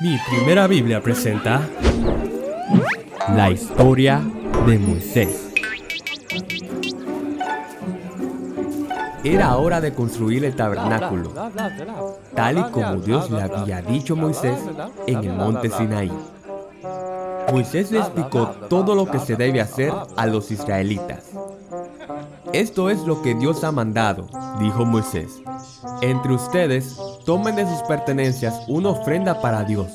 Mi primera Biblia presenta la historia de Moisés. Era hora de construir el tabernáculo, tal y como Dios le había dicho a Moisés en el monte Sinaí. Moisés le explicó todo lo que se debe hacer a los israelitas. Esto es lo que Dios ha mandado, dijo Moisés. Entre ustedes, tomen de sus pertenencias una ofrenda para Dios,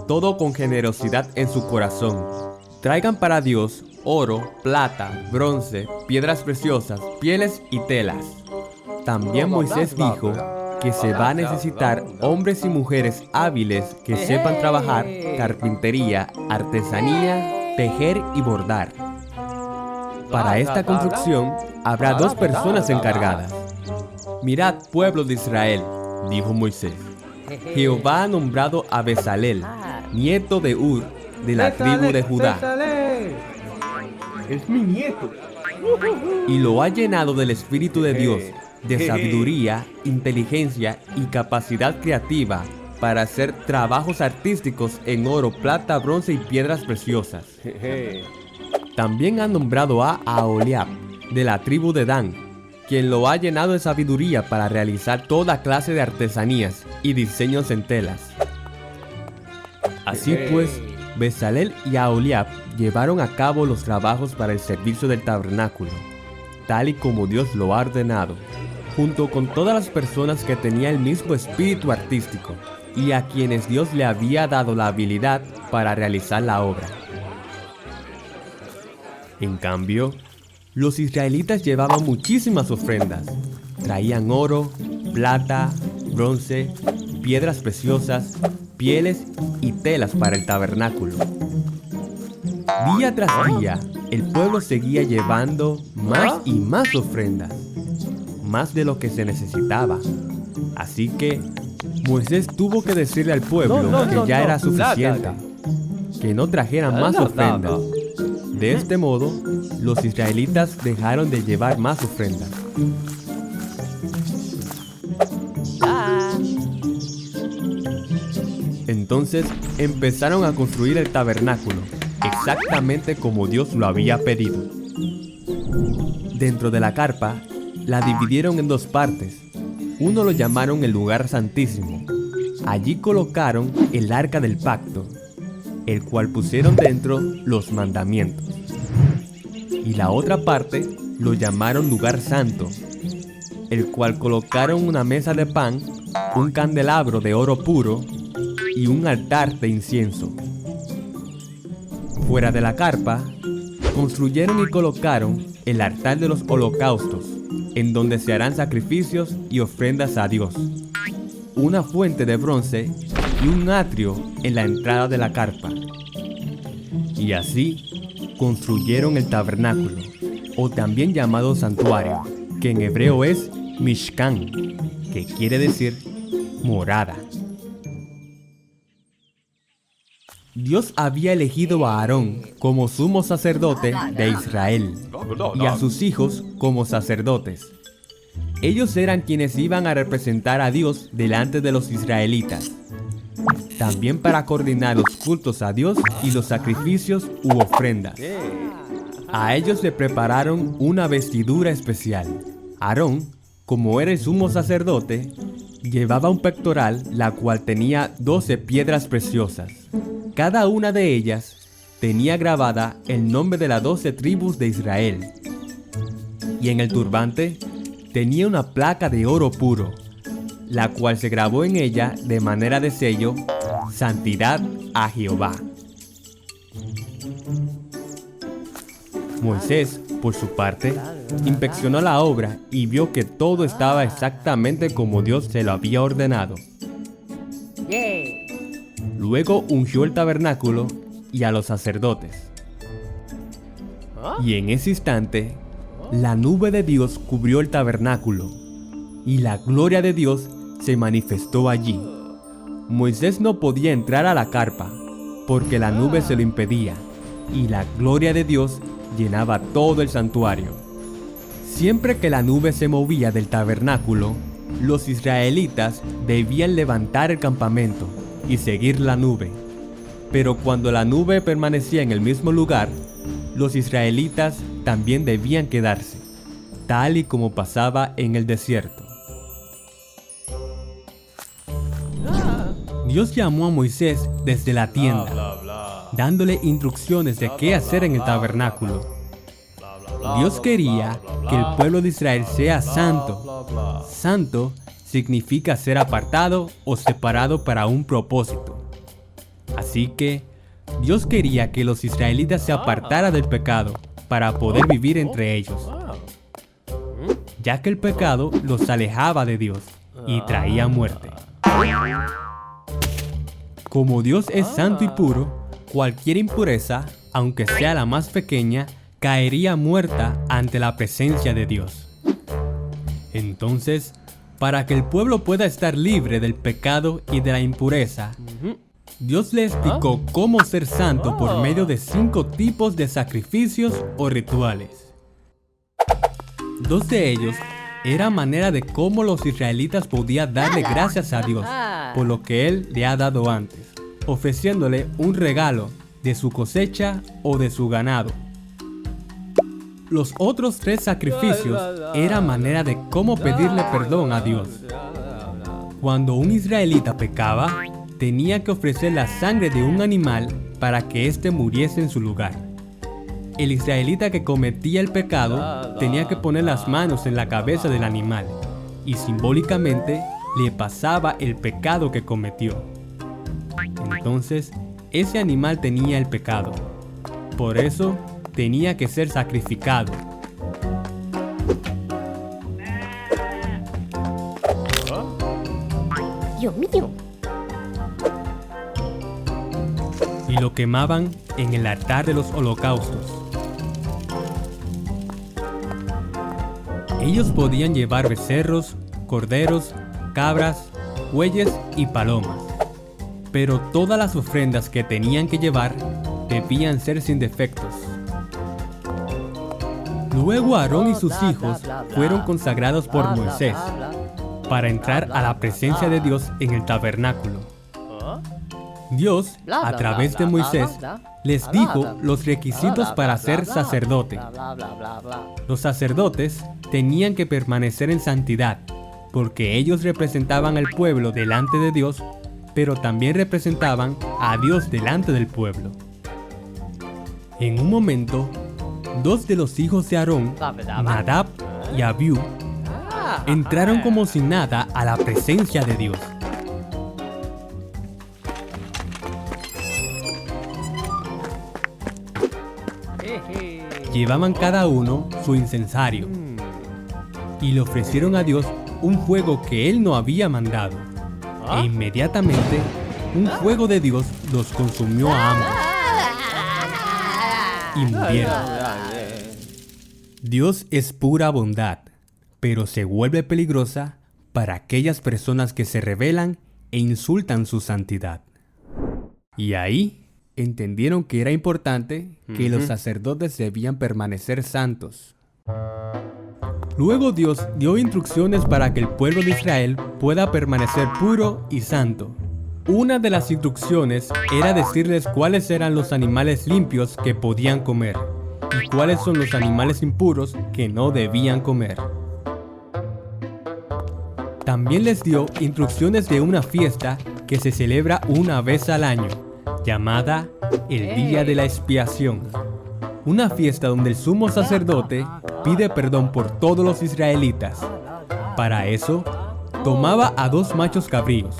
todo con generosidad en su corazón. Traigan para Dios oro, plata, bronce, piedras preciosas, pieles y telas. También Moisés dijo que se va a necesitar hombres y mujeres hábiles que sepan trabajar, carpintería, artesanía, tejer y bordar. Para esta construcción habrá 2 personas encargadas. Mirad, pueblo de Israel, dijo Moisés. Jehová ha nombrado a Bezalel, nieto de Ur, de la tribu de Judá. Es mi nieto. Y lo ha llenado del Espíritu de Dios, de sabiduría, inteligencia y capacidad creativa para hacer trabajos artísticos en oro, plata, bronce y piedras preciosas. También ha nombrado a Aholiab, de la tribu de Dan, quien lo ha llenado de sabiduría para realizar toda clase de artesanías y diseños en telas. Así pues, Bezalel y Aholiab llevaron a cabo los trabajos para el servicio del tabernáculo, tal y como Dios lo ha ordenado, junto con todas las personas que tenían el mismo espíritu artístico y a quienes Dios le había dado la habilidad para realizar la obra. En cambio, los israelitas llevaban muchísimas ofrendas. Traían oro, plata, bronce, piedras preciosas, pieles y telas para el tabernáculo. Día tras día, el pueblo seguía llevando más y más ofrendas, más de lo que se necesitaba. Así que Moisés tuvo que decirle al pueblo que ya era suficiente, que no trajeran más ofrendas. De este modo, los israelitas dejaron de llevar más ofrendas. Entonces empezaron a construir el tabernáculo, exactamente como Dios lo había pedido. Dentro de la carpa, la dividieron en 2 partes. Uno lo llamaron el lugar santísimo. Allí colocaron el arca del pacto, el cual pusieron dentro los mandamientos. Y la otra parte lo llamaron lugar santo, el cual colocaron una mesa de pan, un candelabro de oro puro y un altar de incienso. Fuera de la carpa, construyeron y colocaron el altar de los holocaustos, en donde se harán sacrificios y ofrendas a Dios, una fuente de bronce y un atrio en la entrada de la carpa. Y así construyeron el tabernáculo, o también llamado santuario, que en hebreo es Mishkan, que quiere decir morada. Dios había elegido a Aarón como sumo sacerdote de Israel y a sus hijos como sacerdotes. Ellos eran quienes iban a representar a Dios delante de los israelitas, también para coordinar los cultos a Dios y los sacrificios u ofrendas. A ellos le prepararon una vestidura especial. Aarón, como era el sumo sacerdote, llevaba un pectoral, la cual tenía 12 piedras preciosas. Cada una de ellas tenía grabada el nombre de las 12 tribus de Israel. Y en el turbante tenía una placa de oro puro, la cual se grabó en ella de manera de sello: Santidad a Jehová. Moisés, por su parte, inspeccionó la obra y vio que todo estaba exactamente como Dios se lo había ordenado. Luego ungió el tabernáculo y a los sacerdotes. Y en ese instante, la nube de Dios cubrió el tabernáculo, y la gloria de Dios se manifestó allí. Moisés no podía entrar a la carpa, porque la nube se lo impedía, y la gloria de Dios llenaba todo el santuario. Siempre que la nube se movía del tabernáculo, los israelitas debían levantar el campamento y seguir la nube. Pero cuando la nube permanecía en el mismo lugar, los israelitas también debían quedarse, tal y como pasaba en el desierto. Dios llamó a Moisés desde la tienda, dándole instrucciones de qué hacer en el tabernáculo. Dios quería que el pueblo de Israel sea santo. Santo significa ser apartado o separado para un propósito. Así que Dios quería que los israelitas se apartaran del pecado para poder vivir entre ellos, ya que el pecado los alejaba de Dios y traía muerte. Como Dios es santo y puro, cualquier impureza, aunque sea la más pequeña, caería muerta ante la presencia de Dios. Entonces, para que el pueblo pueda estar libre del pecado y de la impureza, Dios le explicó cómo ser santo por medio de 5 tipos de sacrificios o rituales. 2 de ellos era manera de cómo los israelitas podían darle gracias a Dios por lo que Él le ha dado antes, ofreciéndole un regalo de su cosecha o de su ganado. Los otros 3 sacrificios eran manera de cómo pedirle perdón a Dios. Cuando un israelita pecaba, tenía que ofrecer la sangre de un animal para que éste muriese en su lugar. El israelita que cometía el pecado tenía que poner las manos en la cabeza del animal y simbólicamente le pasaba el pecado que cometió. Entonces, ese animal tenía el pecado. Por eso, tenía que ser sacrificado. Dios mío. Y lo quemaban en el altar de los holocaustos. Ellos podían llevar becerros, corderos, cabras, bueyes y palomas. Pero todas las ofrendas que tenían que llevar debían ser sin defectos. Luego Aarón y sus hijos fueron consagrados por Moisés para entrar a la presencia de Dios en el tabernáculo. Dios, a través de Moisés, les dijo los requisitos para ser sacerdote. Los sacerdotes tenían que permanecer en santidad, porque ellos representaban al pueblo delante de Dios, pero también representaban a Dios delante del pueblo. En un momento, 2 de los hijos de Aarón, Nadab y Abiú, entraron como si nada a la presencia de Dios. Llevaban cada uno su incensario y le ofrecieron a Dios un fuego que Él no había mandado. E inmediatamente, un fuego de Dios los consumió a ambos y murieron. Dios es pura bondad, pero se vuelve peligrosa para aquellas personas que se rebelan e insultan su santidad. Y ahí entendieron que era importante que los sacerdotes debían permanecer santos. Luego Dios dio instrucciones para que el pueblo de Israel pueda permanecer puro y santo. Una de las instrucciones era decirles cuáles eran los animales limpios que podían comer y cuáles son los animales impuros que no debían comer. También les dio instrucciones de una fiesta que se celebra una vez al año, llamada el Día de la Expiación. Una fiesta donde el sumo sacerdote pide perdón por todos los israelitas. Para eso, tomaba a 2 machos cabríos.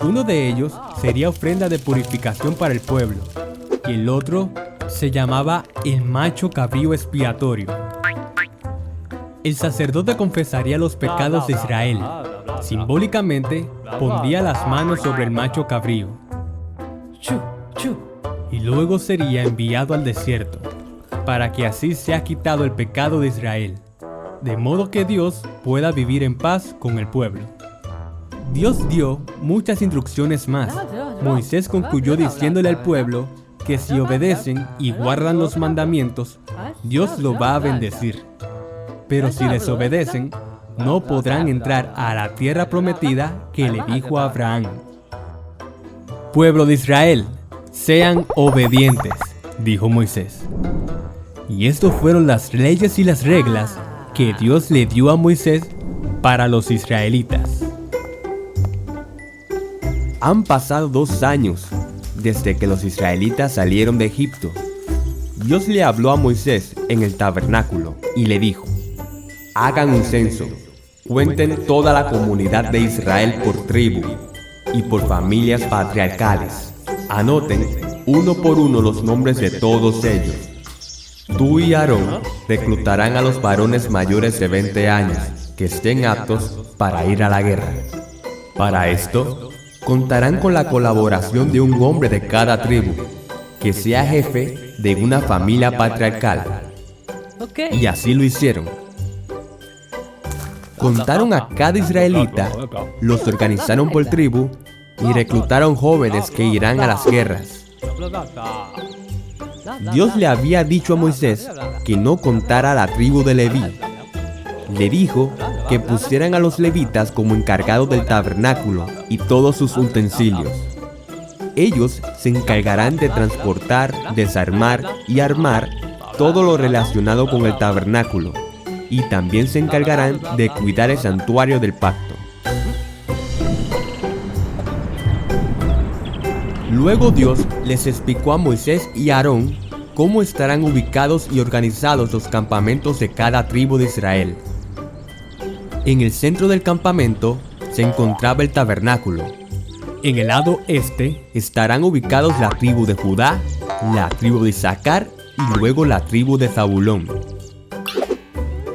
Uno de ellos sería ofrenda de purificación para el pueblo, y el otro se llamaba el macho cabrío expiatorio. El sacerdote confesaría los pecados de Israel. Simbólicamente, pondría las manos sobre el macho cabrío. Y luego sería enviado al desierto, para que así sea quitado el pecado de Israel, de modo que Dios pueda vivir en paz con el pueblo. Dios dio muchas instrucciones más. Moisés concluyó diciéndole al pueblo que si obedecen y guardan los mandamientos, Dios lo va a bendecir. Pero si desobedecen, no podrán entrar a la tierra prometida que le dijo a Abraham. pueblo de Israel, sean obedientes, dijo Moisés. Y estas fueron las leyes y las reglas que Dios le dio a Moisés para los israelitas. Han pasado 2 años desde que los israelitas salieron de Egipto. Dios le habló a Moisés en el tabernáculo y le dijo: hagan un censo, cuenten toda la comunidad de Israel por tribu y por familias patriarcales. Anoten uno por uno los nombres de todos ellos. Tú y Aarón reclutarán a los varones mayores de 20 años que estén aptos para ir a la guerra. Para esto, contarán con la colaboración de un hombre de cada tribu, que sea jefe de una familia patriarcal. Y así lo hicieron. Contaron a cada israelita, los organizaron por tribu y reclutaron jóvenes que irán a las guerras. Dios le había dicho a Moisés que no contara a la tribu de Leví. Le dijo que pusieran a los levitas como encargados del tabernáculo y todos sus utensilios. Ellos se encargarán de transportar, desarmar y armar todo lo relacionado con el tabernáculo, y también se encargarán de cuidar el santuario del pacto. Luego Dios les explicó a Moisés y a Aarón cómo estarán ubicados y organizados los campamentos de cada tribu de Israel. En el centro del campamento se encontraba el tabernáculo. En el lado este estarán ubicados la tribu de Judá, la tribu de Isaacar y luego la tribu de Zabulón.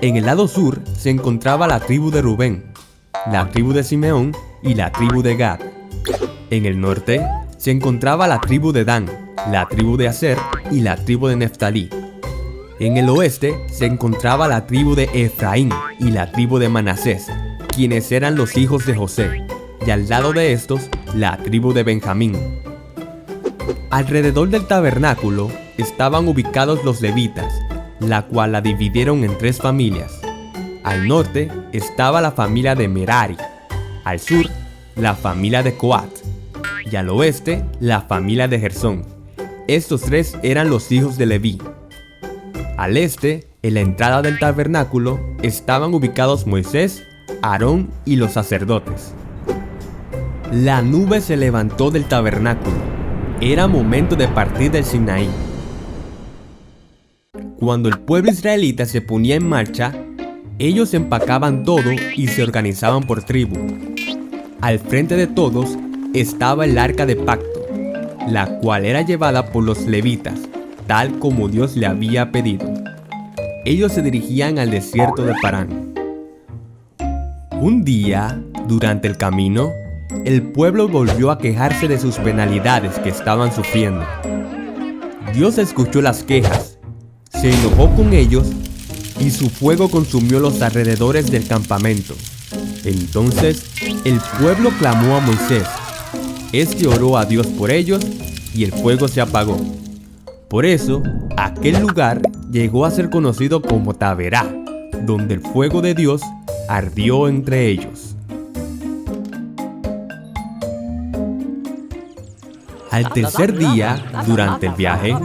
En el lado sur se encontraba la tribu de Rubén, la tribu de Simeón y la tribu de Gad. En el norte se encontraba la tribu de Dan, la tribu de Aser y la tribu de Neftalí. En el oeste se encontraba la tribu de Efraín y la tribu de Manasés, quienes eran los hijos de José, y al lado de estos, la tribu de Benjamín. Alrededor del tabernáculo estaban ubicados los levitas, la cual la dividieron en 3 familias. Al norte estaba la familia de Merari, al sur la familia de Coat, y al oeste la familia de Gersón. Estos 3 eran los hijos de Leví. Al este, en la entrada del tabernáculo, estaban ubicados Moisés, Aarón y los sacerdotes. La nube se levantó del tabernáculo. Era momento de partir del Sinaí. Cuando el pueblo israelita se ponía en marcha, ellos empacaban todo y se organizaban por tribu. Al frente de todos estaba el arca de pacto, la cual era llevada por los levitas, tal como Dios le había pedido. Ellos se dirigían al desierto de Parán. Un día, durante el camino, el pueblo volvió a quejarse de sus penalidades que estaban sufriendo. Dios escuchó las quejas, se enojó con ellos y su fuego consumió los alrededores del campamento. Entonces, el pueblo clamó a Moisés. Este oró a Dios por ellos y el fuego se apagó. Por eso, aquel lugar llegó a ser conocido como Taberá, donde el fuego de Dios ardió entre ellos. Al tercer día, durante el viaje,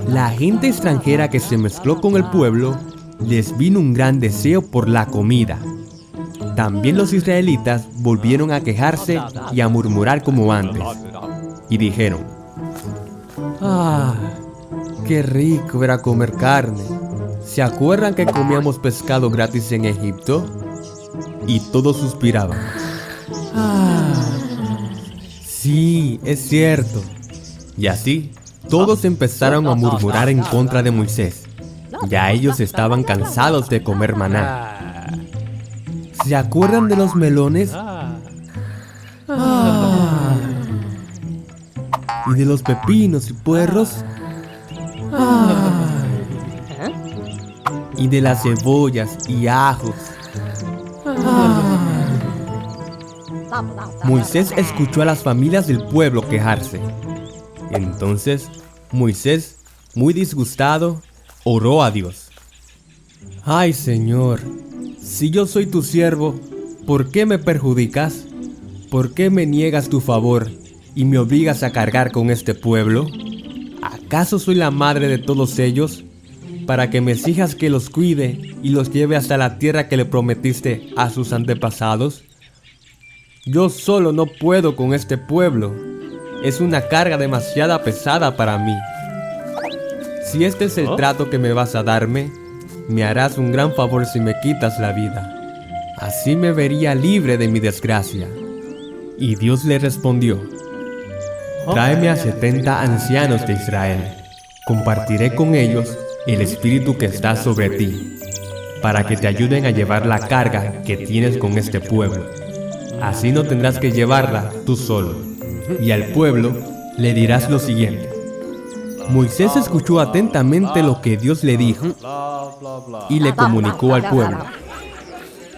la gente extranjera que se mezcló con el pueblo les vino un gran deseo por la comida. También los israelitas volvieron a quejarse y a murmurar como antes. Y dijeron: qué rico era comer carne. ¿Se acuerdan que comíamos pescado gratis en Egipto? Y todos suspiraban. Sí, es cierto. Y así, todos empezaron a murmurar en contra de Moisés. Ya ellos estaban cansados de comer maná. ¿Se acuerdan de los melones? ¿Y de los pepinos y puerros? ¿Y de las cebollas y ajos? Moisés escuchó a las familias del pueblo quejarse. Entonces, Moisés, muy disgustado, oró a Dios. Ay, Señor, si yo soy tu siervo, ¿por qué me perjudicas? ¿Por qué me niegas tu favor y me obligas a cargar con este pueblo? ¿Acaso soy la madre de todos ellos? Para que me exijas que los cuide y los lleve hasta la tierra que le prometiste a sus antepasados. Yo solo no puedo con este pueblo. Es una carga demasiado pesada para mí. Si este es el trato que me vas a darme, me harás un gran favor si me quitas la vida. Así me vería libre de mi desgracia. Y Dios le respondió: tráeme a 70 ancianos de Israel. Compartiré con ellos el espíritu que está sobre ti, para que te ayuden a llevar la carga que tienes con este pueblo. Así no tendrás que llevarla tú solo. Y al pueblo le dirás lo siguiente: Moisés escuchó atentamente lo que Dios le dijo y le comunicó al pueblo: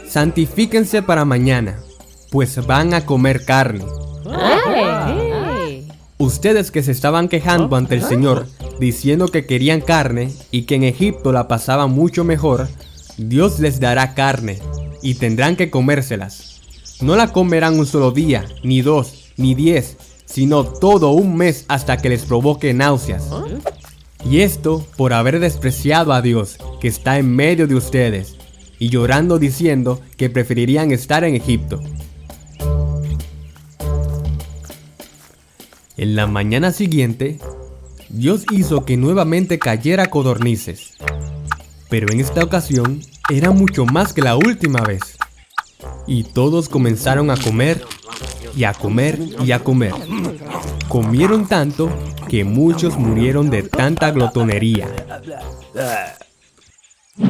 santifíquense para mañana, pues van a comer carne. Ustedes que se estaban quejando ante el Señor, diciendo que querían carne y que en Egipto la pasaban mucho mejor, Dios les dará carne y tendrán que comérselas. No la comerán un solo día, ni 2, ni 10, sino todo un mes hasta que les provoque náuseas. Y esto por haber despreciado a Dios, que está en medio de ustedes, y llorando diciendo que preferirían estar en Egipto. En la mañana siguiente, Dios hizo que nuevamente cayera codornices, pero en esta ocasión era mucho más que la última vez. Y todos comenzaron a comer, y a comer, y a comer. Comieron tanto que muchos murieron de tanta glotonería.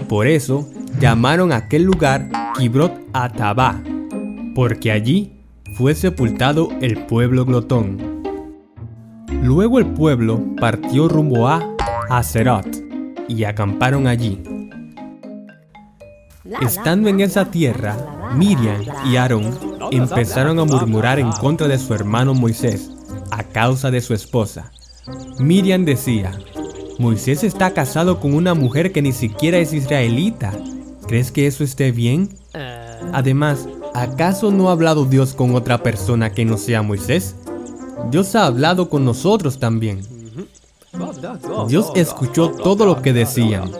Por eso llamaron a aquel lugar Kibrot Hatabá, porque allí fue sepultado el pueblo glotón. Luego el pueblo partió rumbo a Haserot y acamparon allí. Estando en esa tierra, Miriam y Aarón empezaron a murmurar en contra de su hermano Moisés a causa de su esposa. Miriam decía: Moisés está casado con una mujer que ni siquiera es israelita. ¿Crees que eso esté bien? Además, ¿acaso no ha hablado Dios con otra persona que no sea Moisés? Dios ha hablado con nosotros también. Dios escuchó todo lo que decían.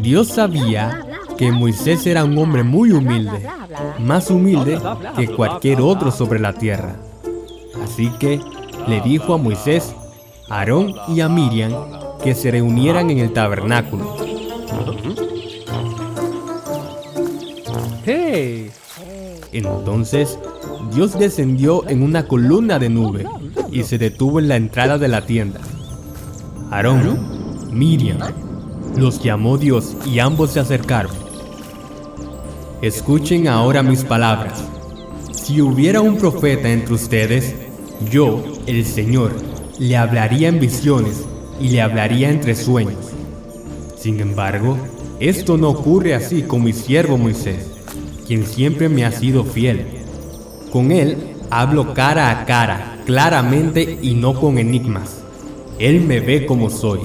Dios sabía que Moisés era un hombre muy humilde, más humilde que cualquier otro sobre la tierra. Así que le dijo a Moisés, a Aarón y a Miriam que se reunieran en el tabernáculo. Entonces Dios descendió en una columna de nube y se detuvo en la entrada de la tienda. Aarón, Miriam, los llamó Dios y ambos se acercaron. Escuchen ahora mis palabras. Si hubiera un profeta entre ustedes, yo, el Señor, le hablaría en visiones y le hablaría entre sueños. Sin embargo, esto no ocurre así con mi siervo Moisés, quien siempre me ha sido fiel. Con él hablo cara a cara, claramente y no con enigmas. Él me ve como soy.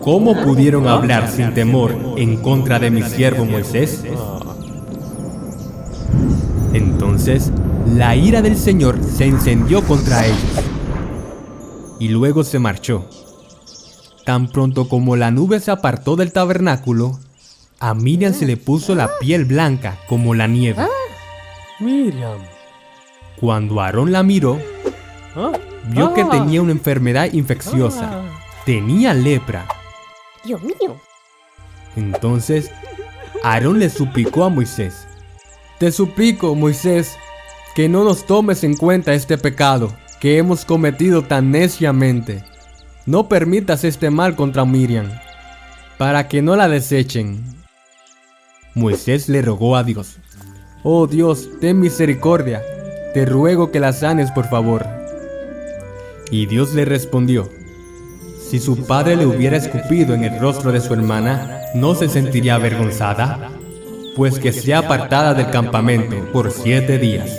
¿Cómo pudieron hablar sin temor en contra de mi siervo Moisés? Entonces, la ira del Señor se encendió contra ellos, y luego se marchó. Tan pronto como la nube se apartó del tabernáculo, a Miriam se le puso la piel blanca como la nieve. Miriam. Cuando Aarón la miró, vio que tenía una enfermedad infecciosa. Tenía lepra. Dios mío. Entonces, Aarón le suplicó a Moisés: Te suplico, Moisés, que no nos tomes en cuenta este pecado que hemos cometido tan neciamente. No permitas este mal contra Miriam, para que no la desechen. Moisés le rogó a Dios: Oh Dios, ten misericordia, te ruego que la sanes por favor. Y Dios le respondió: Si su padre le hubiera escupido en el rostro de su hermana, ¿no se sentiría avergonzada? Pues que sea apartada del campamento por 7 días.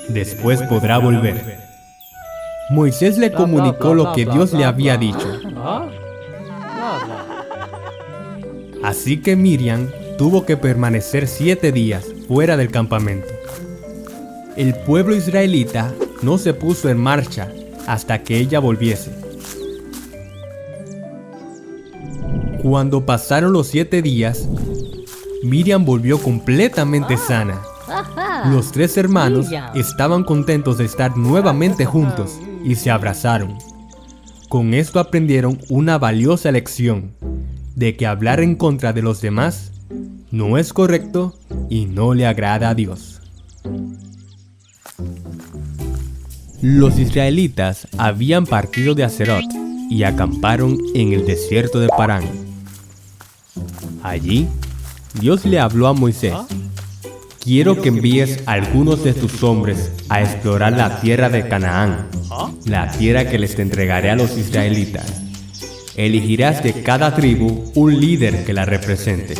Después podrá volver. Moisés le comunicó lo que Dios le había dicho. Así que Miriam tuvo que permanecer 7 días fuera del campamento. El pueblo israelita no se puso en marcha hasta que ella volviese. Cuando pasaron los 7 días, Miriam volvió completamente sana. Los 3 hermanos estaban contentos de estar nuevamente juntos y se abrazaron. Con esto aprendieron una valiosa lección, de que hablar en contra de los demás no es correcto y no le agrada a Dios. Los israelitas habían partido de Hazerot y acamparon en el desierto de Parán. Allí, Dios le habló a Moisés: quiero que envíes a algunos de tus hombres a explorar la tierra de Canaán, la tierra que les entregaré a los israelitas. Elegirás de cada tribu un líder que la represente.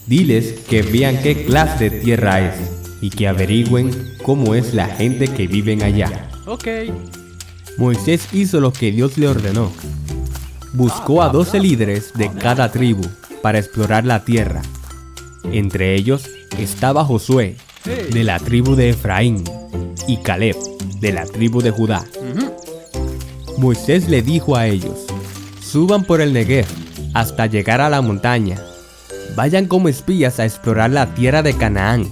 Diles que vean qué clase de tierra es y que averigüen cómo es la gente que vive allá. Moisés hizo lo que Dios le ordenó. Buscó a 12 líderes de cada tribu para explorar la tierra. Entre ellos estaba Josué, de la tribu de Efraín, y Caleb, de la tribu de Judá. Moisés le dijo a ellos: suban por el Negev hasta llegar a la montaña. Vayan como espías a explorar la tierra de Canaán.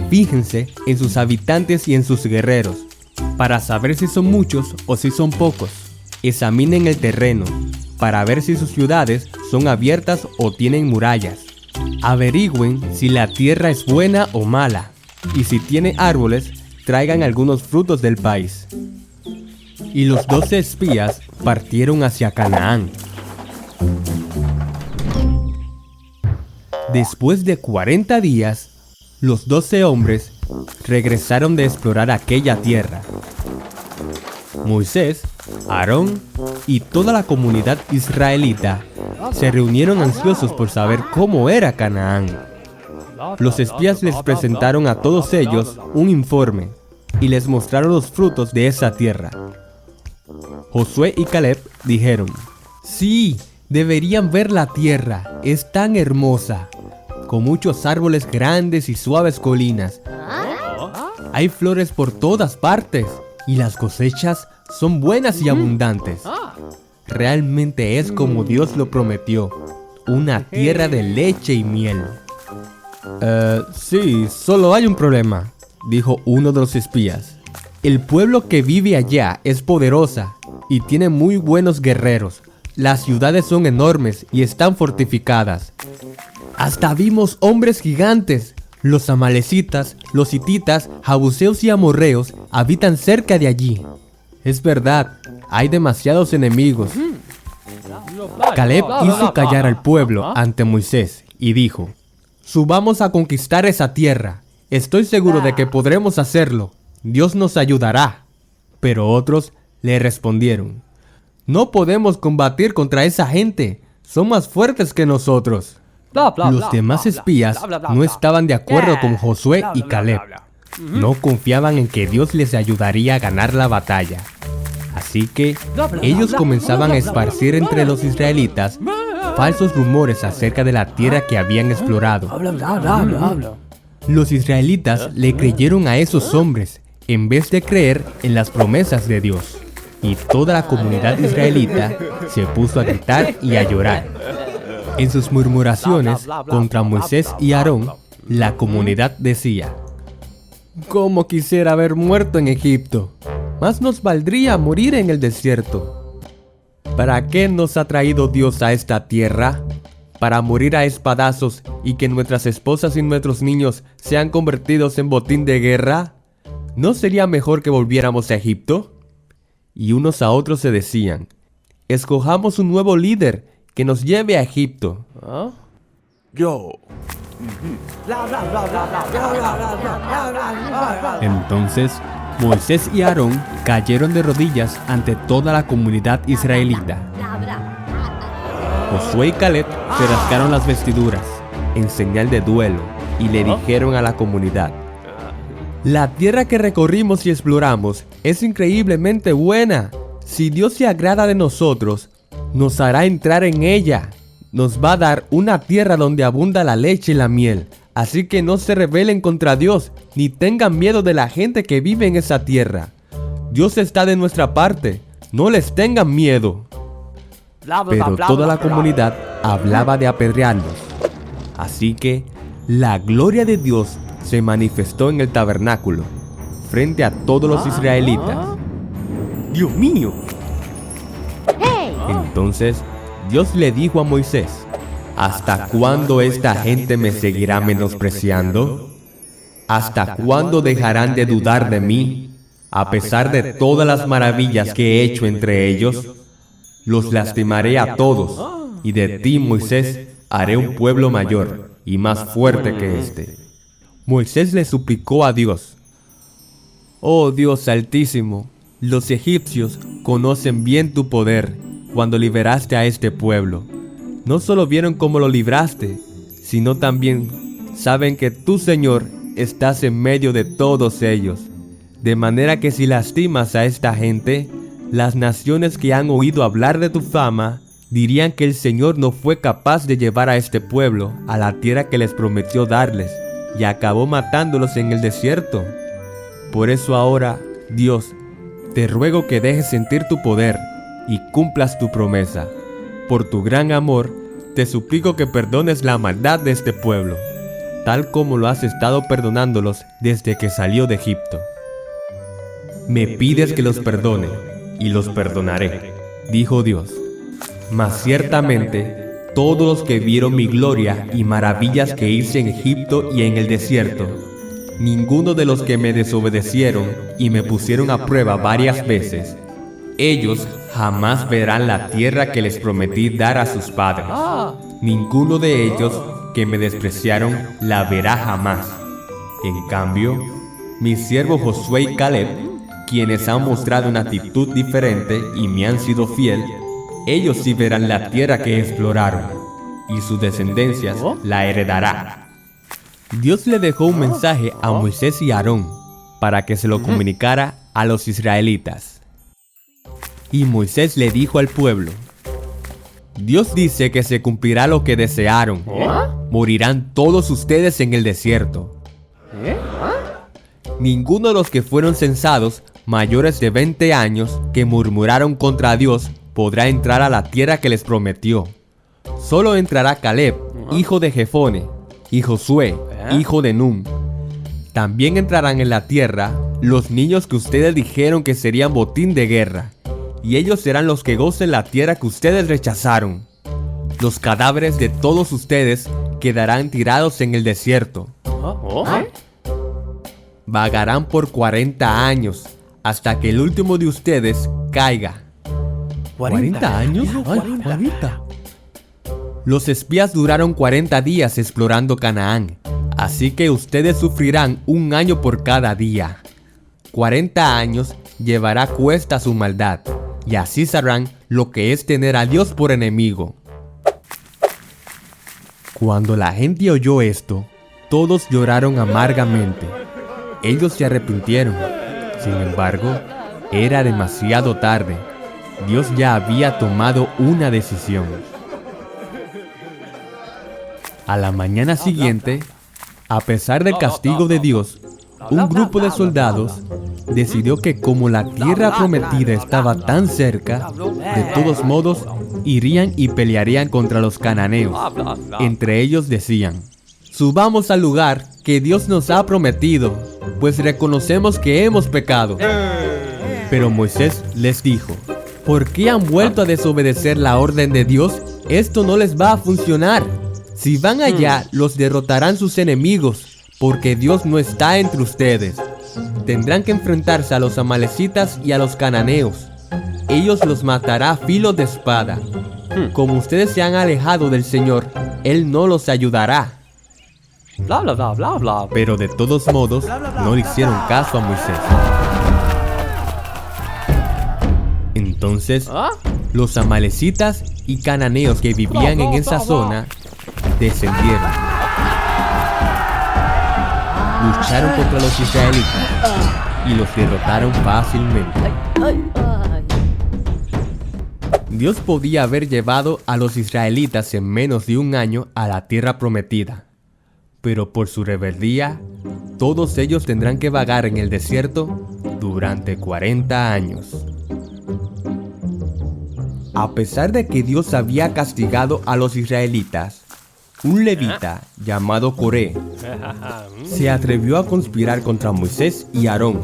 Fíjense en sus habitantes y en sus guerreros, para saber si son muchos o si son pocos. Examinen el terreno, para ver si sus ciudades son abiertas o tienen murallas. Averigüen si la tierra es buena o mala, y si tiene árboles, traigan algunos frutos del país. Y los 12 espías partieron hacia Canaán. Después de 40 días, los 12 hombres regresaron de explorar aquella tierra. Moisés, Aarón y toda la comunidad israelita se reunieron ansiosos por saber cómo era Canaán. Los espías les presentaron a todos ellos un informe y les mostraron los frutos de esa tierra. Josué y Caleb dijeron: sí, deberían ver la tierra, es tan hermosa, con muchos árboles grandes y suaves colinas. Hay flores por todas partes y las cosechas son buenas y abundantes. Realmente es como Dios lo prometió, una tierra de leche y miel. Sí, solo hay un problema, dijo uno de los espías. El pueblo que vive allá es poderosa y tiene muy buenos guerreros. Las ciudades son enormes y están fortificadas. Hasta vimos hombres gigantes. Los amalecitas, los hititas, jebuseos y amorreos habitan cerca de allí. Es verdad, hay demasiados enemigos. Caleb hizo callar al pueblo ante Moisés y dijo: subamos a conquistar esa tierra. Estoy seguro de que podremos hacerlo. Dios nos ayudará. Pero otros le respondieron: no podemos combatir contra esa gente. Son más fuertes que nosotros. Los demás espías no estaban de acuerdo con Josué y Caleb. No confiaban en que Dios les ayudaría a ganar la batalla. Así que ellos comenzaban a esparcir entre los israelitas falsos rumores acerca de la tierra que habían explorado. Los israelitas le creyeron a esos hombres en vez de creer en las promesas de Dios. Y toda la comunidad israelita se puso a gritar y a llorar. En sus murmuraciones contra Moisés y Aarón, la comunidad decía: ¿cómo quisiera haber muerto en Egipto? Más nos valdría morir en el desierto. ¿Para qué nos ha traído Dios a esta tierra? ¿Para morir a espadazos y que nuestras esposas y nuestros niños sean convertidos en botín de guerra? ¿No sería mejor que volviéramos a Egipto? Y unos a otros se decían: escojamos un nuevo líder que nos lleve a Egipto. Entonces Moisés y Aarón cayeron de rodillas ante toda la comunidad israelita. Josué y Caleb se rasgaron las vestiduras en señal de duelo y le dijeron a la comunidad: la tierra que recorrimos y exploramos es increíblemente buena. Si Dios se agrada de nosotros, nos hará entrar en ella. Nos va a dar una tierra donde abunda la leche y la miel. Así que no se rebelen contra Dios, ni tengan miedo de la gente que vive en esa tierra. Dios está de nuestra parte, no les tengan miedo. Pero toda la comunidad hablaba de apedrearlos. Así que la gloria de Dios se manifestó en el tabernáculo, frente a todos los israelitas. Dios mío. Entonces Dios le dijo a Moisés: ¿hasta cuándo esta gente me seguirá menospreciando? ¿Hasta cuándo dejarán de dudar de mí, a pesar de todas las maravillas que he hecho entre ellos? Los lastimaré a todos, y de ti, Moisés, haré un pueblo mayor y más fuerte que este. Moisés le suplicó a Dios: Oh Dios Altísimo, los egipcios conocen bien tu poder cuando liberaste a este pueblo. No solo vieron cómo lo libraste, sino también saben que tú, Señor, estás en medio de todos ellos. De manera que si lastimas a esta gente, las naciones que han oído hablar de tu fama dirían que el Señor no fue capaz de llevar a este pueblo a la tierra que les prometió darles y acabó matándolos en el desierto. Por eso ahora, Dios, te ruego que dejes sentir tu poder y cumplas tu promesa. Por tu gran amor, te suplico que perdones la maldad de este pueblo, tal como lo has estado perdonándolos desde que salió de Egipto. Me pides que los perdone, y los perdonaré, dijo Dios. Mas ciertamente, todos los que vieron mi gloria y maravillas que hice en Egipto y en el desierto, ninguno de los que me desobedecieron y me pusieron a prueba varias veces, ellos jamás verán la tierra que les prometí dar a sus padres. Ninguno de ellos que me despreciaron la verá jamás. En cambio, mis siervos Josué y Caleb, quienes han mostrado una actitud diferente y me han sido fiel, ellos sí verán la tierra que exploraron, y sus descendencias la heredará. Dios le dejó un mensaje a Moisés y Aarón para que se lo comunicara a los israelitas. Y Moisés le dijo al pueblo: Dios dice que se cumplirá lo que desearon. Morirán todos ustedes en el desierto. Ninguno de los que fueron censados mayores de 20 años que murmuraron contra Dios podrá entrar a la tierra que les prometió. Solo entrará Caleb, hijo de Jefone, y Josué, hijo de Nun. También entrarán en la tierra los niños que ustedes dijeron que serían botín de guerra, y ellos serán los que gocen la tierra que ustedes rechazaron. Los cadáveres de todos ustedes quedarán tirados en el desierto. Vagarán por 40 años, hasta que el último de ustedes caiga. ¿40 años? Ay, 40. Los espías duraron 40 días explorando Canaán, así que ustedes sufrirán 1 año por cada día. 40 años llevará a cuesta su maldad, y así sabrán lo que es tener a Dios por enemigo. Cuando la gente oyó esto, todos lloraron amargamente. Ellos se arrepintieron. Sin embargo, era demasiado tarde. Dios ya había tomado una decisión. A la mañana siguiente, a pesar del castigo de Dios, un grupo de soldados decidió que como la tierra prometida estaba tan cerca, de todos modos irían y pelearían contra los cananeos. Entre ellos decían: subamos al lugar que Dios nos ha prometido, pues reconocemos que hemos pecado. Pero Moisés les dijo: ¿por qué han vuelto a desobedecer la orden de Dios? Esto no les va a funcionar. Si van allá, los derrotarán sus enemigos, porque Dios no está entre ustedes. Tendrán que enfrentarse a los amalecitas y a los cananeos. Ellos los matará a filo de espada. Como ustedes se han alejado del Señor, Él no los ayudará. Bla, bla, bla, bla, bla. Pero de todos modos, no le hicieron caso a Moisés. Entonces, los amalecitas y cananeos que vivían en esa zona descendieron. Lucharon contra los israelitas y los derrotaron fácilmente. Dios podía haber llevado a los israelitas en menos de 1 año a la tierra prometida, pero por su rebeldía, todos ellos tendrán que vagar en el desierto durante 40 años. A pesar de que Dios había castigado a los israelitas, un levita llamado Coré se atrevió a conspirar contra Moisés y Aarón.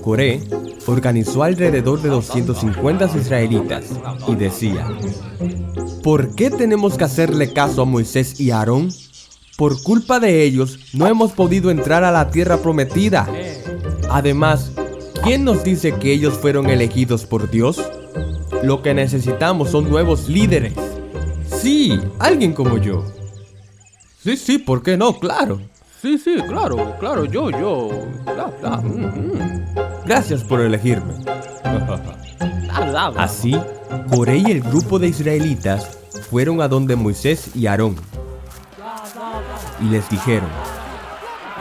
Coré organizó alrededor de 250 israelitas y decía: ¿por qué tenemos que hacerle caso a Moisés y Aarón? Por culpa de ellos no hemos podido entrar a la tierra prometida. Además, ¿quién nos dice que ellos fueron elegidos por Dios? Lo que necesitamos son nuevos líderes. Sí, alguien como yo. Sí, ¿por qué no? Claro. Sí, claro, yo. Gracias por elegirme. Así, Coré y el grupo de israelitas fueron a donde Moisés y Aarón y les dijeron: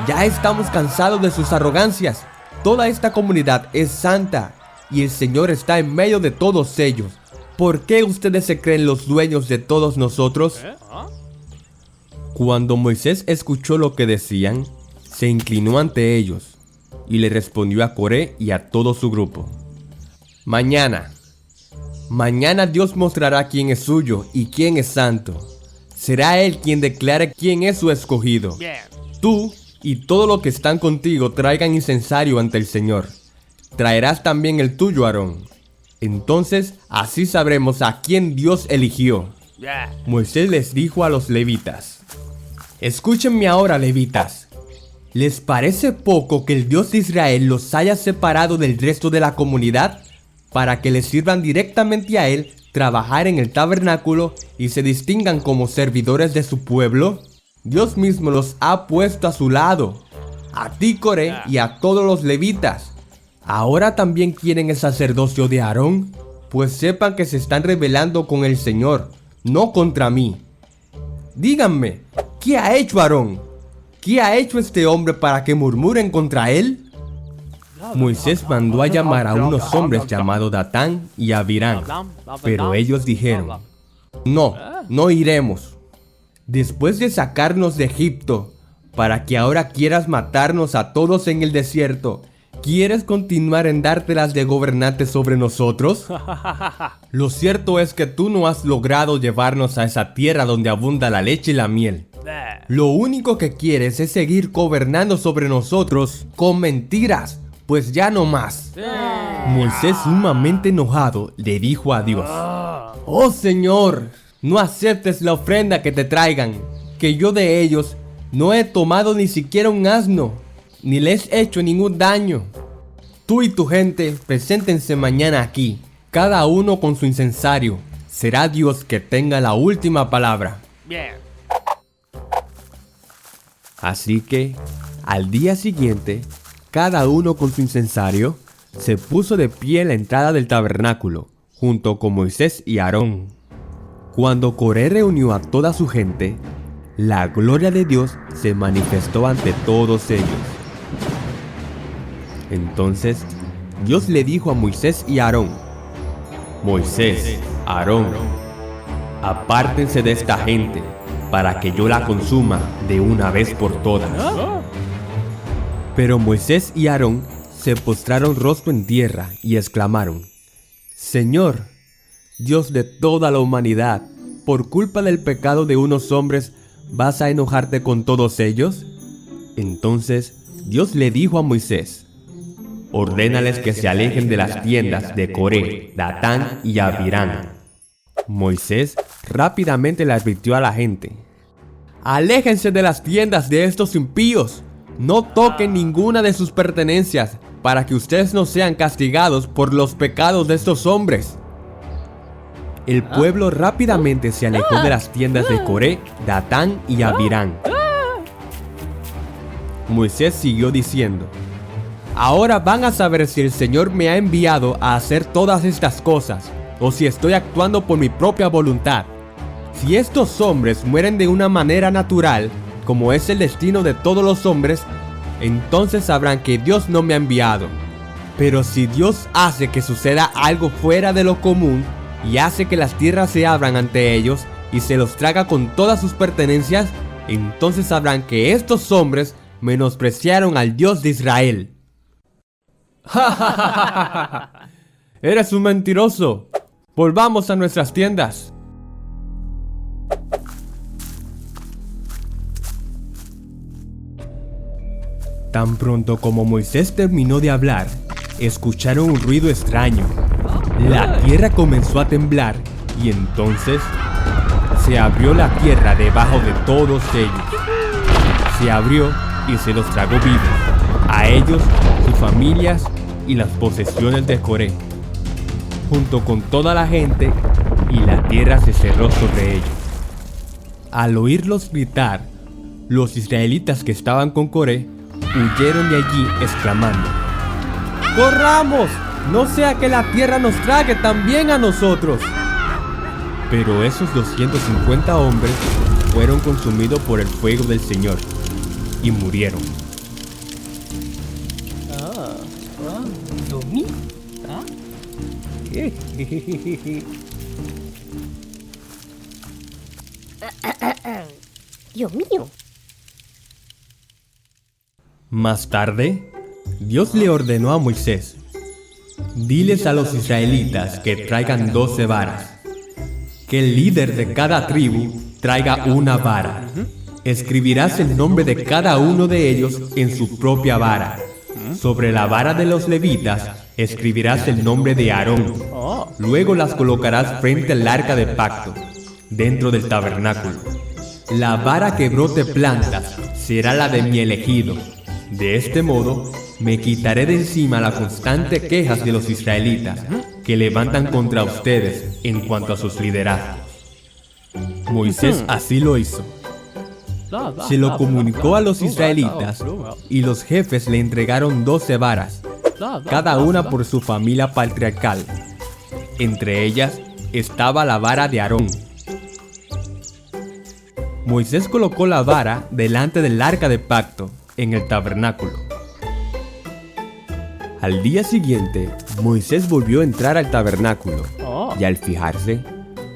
ya estamos cansados de sus arrogancias. Toda esta comunidad es santa y el Señor está en medio de todos ellos. ¿Por qué ustedes se creen los dueños de todos nosotros? Cuando Moisés escuchó lo que decían, se inclinó ante ellos y le respondió a Coré y a todo su grupo: Mañana Dios mostrará quién es suyo y quién es santo. Será Él quien declare quién es su escogido. Tú y todo lo que están contigo traigan incensario ante el Señor. Traerás también el tuyo, Aarón. Entonces así sabremos a quién Dios eligió. Moisés les dijo a los levitas: escúchenme ahora, levitas. ¿Les parece poco que el Dios de Israel los haya separado del resto de la comunidad para que les sirvan directamente a Él, trabajar en el tabernáculo y se distingan como servidores de su pueblo? Dios mismo los ha puesto a su lado, a ti, Coré, y a todos los levitas. ¿Ahora también quieren el sacerdocio de Aarón? Pues sepan que se están rebelando con el Señor, no contra mí. Díganme, ¿qué ha hecho Aarón? ¿Qué ha hecho este hombre para que murmuren contra él? Moisés mandó a llamar a unos hombres llamados Datán y Abirán, pero ellos dijeron: no iremos. Después de sacarnos de Egipto, para que ahora quieras matarnos a todos en el desierto, ¿quieres continuar en dártelas de gobernante sobre nosotros? Lo cierto es que tú no has logrado llevarnos a esa tierra donde abunda la leche y la miel. Lo único que quieres es seguir gobernando sobre nosotros con mentiras, pues ya no más. Moisés, sumamente enojado, le dijo a Dios: oh Señor, no aceptes la ofrenda que te traigan, que yo de ellos no he tomado ni siquiera un asno, ni les he hecho ningún daño. Tú y tu gente preséntense mañana aquí, cada uno con su incensario. Será Dios que tenga la última palabra. Así que, al día siguiente, cada uno con su incensario, se puso de pie en la entrada del tabernáculo, junto con Moisés y Aarón. Cuando Coré reunió a toda su gente, la gloria de Dios se manifestó ante todos ellos. Entonces, Dios le dijo a Moisés y Aarón: Moisés, Aarón, apártense de esta gente, para que yo la consuma de una vez por todas. Pero Moisés y Aarón se postraron rostro en tierra y exclamaron: Señor, Dios de toda la humanidad, por culpa del pecado de unos hombres, ¿vas a enojarte con todos ellos? Entonces Dios le dijo a Moisés: ordénales que se alejen de las tiendas de Coré, Datán y Abirán. Moisés rápidamente le advirtió a la gente: aléjense de las tiendas de estos impíos, no toquen ninguna de sus pertenencias, para que ustedes no sean castigados por los pecados de estos hombres. El pueblo rápidamente se alejó de las tiendas de Coré, Datán y Abirán. Moisés siguió diciendo: ahora van a saber si el Señor me ha enviado a hacer todas estas cosas, o si estoy actuando por mi propia voluntad. Si estos hombres mueren de una manera natural, como es el destino de todos los hombres, entonces sabrán que Dios no me ha enviado. Pero si Dios hace que suceda algo fuera de lo común, y hace que las tierras se abran ante ellos, y se los traga con todas sus pertenencias, entonces sabrán que estos hombres menospreciaron al Dios de Israel. Eres un mentiroso. Volvamos a nuestras tiendas. Tan pronto como Moisés terminó de hablar, escucharon un ruido extraño. La tierra comenzó a temblar y entonces se abrió la tierra debajo de todos ellos. Se abrió y se los tragó vivos, a ellos, sus familias y las posesiones de Coré, junto con toda la gente, y la tierra se cerró sobre ellos. Al oírlos gritar, los israelitas que estaban con Coré huyeron de allí exclamando: ¡corramos! No sea que la tierra nos trague también a nosotros. Pero esos 250 hombres fueron consumidos por el fuego del Señor y murieron. Dios mío. Más tarde, Dios le ordenó a Moisés: diles a los israelitas que traigan 12 varas, que el líder de cada tribu traiga una vara. Escribirás el nombre de cada uno de ellos en su propia vara. Sobre la vara de los levitas escribirás el nombre de Aarón. Luego las colocarás frente al arca de pacto, dentro del tabernáculo. La vara que brote plantas será la de mi elegido. De este modo, me quitaré de encima las constantes quejas de los israelitas que levantan contra ustedes en cuanto a sus liderazgos. Moisés así lo hizo. Se lo comunicó a los israelitas y los jefes le entregaron 12 varas, cada una por su familia patriarcal. Entre ellas estaba la vara de Aarón. Moisés colocó la vara delante del arca de pacto en el tabernáculo. Al día siguiente, Moisés volvió a entrar al tabernáculo y al fijarse,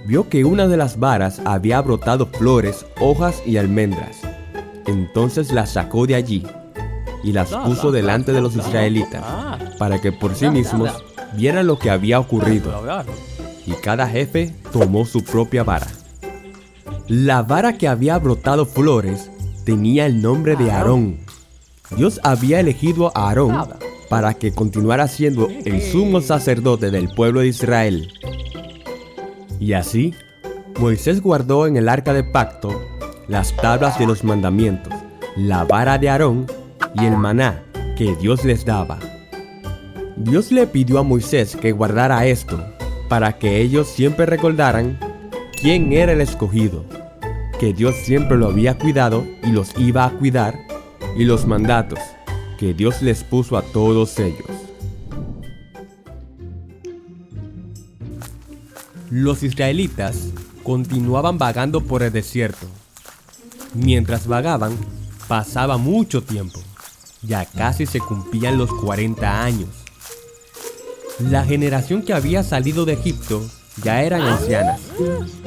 vio que una de las varas había brotado flores, hojas y almendras. Entonces las sacó de allí y las puso delante de los israelitas para que por sí mismos vieran lo que había ocurrido. Y cada jefe tomó su propia vara. La vara que había brotado flores tenía el nombre de Aarón. Dios había elegido a Aarón para que continuara siendo el sumo sacerdote del pueblo de Israel. Y así, Moisés guardó en el arca de pacto las tablas de los mandamientos, la vara de Aarón y el maná que Dios les daba. Dios le pidió a Moisés que guardara esto para que ellos siempre recordaran quién era el escogido, que Dios siempre lo había cuidado y los iba a cuidar, y los mandatos que Dios les puso a todos ellos. Los israelitas continuaban vagando por el desierto. Mientras vagaban, pasaba mucho tiempo. Ya casi se cumplían los 40 años. La generación que había salido de Egipto ya eran ancianas,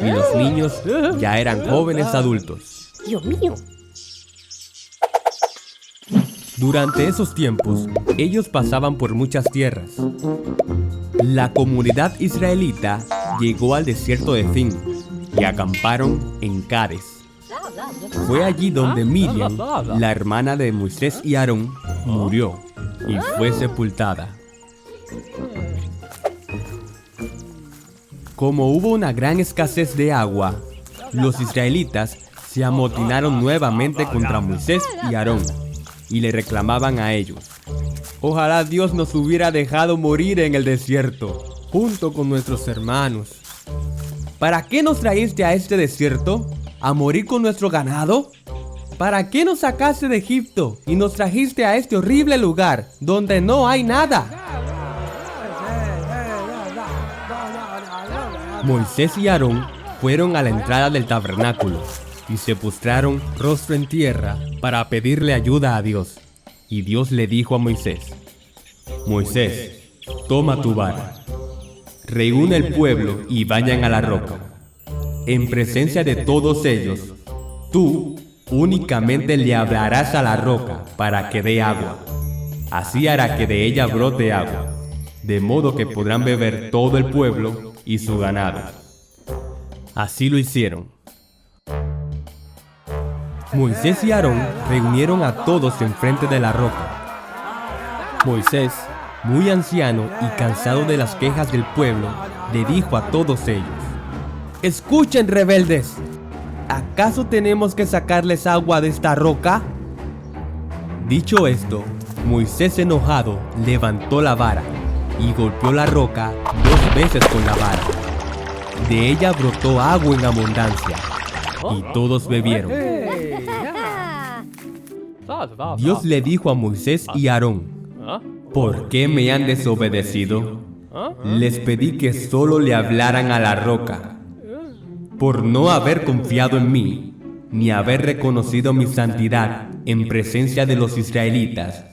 y los niños ya eran jóvenes adultos. Dios mío. Durante esos tiempos, ellos pasaban por muchas tierras. La comunidad israelita llegó al desierto de Zin y acamparon en Cades. Fue allí donde Miriam, la hermana de Moisés y Aarón, murió y fue sepultada. Como hubo una gran escasez de agua, los israelitas se amotinaron nuevamente contra Moisés y Aarón y le reclamaban a ellos: ojalá Dios nos hubiera dejado morir en el desierto, junto con nuestros hermanos. ¿Para qué nos traíste a este desierto? ¿A morir con nuestro ganado? ¿Para qué nos sacaste de Egipto y nos trajiste a este horrible lugar donde no hay nada? Moisés y Aarón fueron a la entrada del tabernáculo y se postraron rostro en tierra para pedirle ayuda a Dios. Y Dios le dijo a Moisés: Moisés, toma tu vara, reúne el pueblo y vayan a la roca. En presencia de todos ellos, tú únicamente le hablarás a la roca para que dé agua. Así hará que de ella brote agua, de modo que podrán beber todo el pueblo y su ganado. Así lo hicieron. Moisés y Aarón reunieron a todos enfrente de la roca. Moisés, muy anciano y cansado de las quejas del pueblo, le dijo a todos ellos: «Escuchen, rebeldes, ¿acaso tenemos que sacarles agua de esta roca?». Dicho esto, Moisés, enojado, levantó la vara y golpeó la roca 2 veces con la vara. De ella brotó agua en abundancia, y todos bebieron. Dios le dijo a Moisés y Aarón: «¿Por qué me han desobedecido? Les pedí que solo le hablaran a la roca. Por no haber confiado en mí, ni haber reconocido mi santidad en presencia de los israelitas,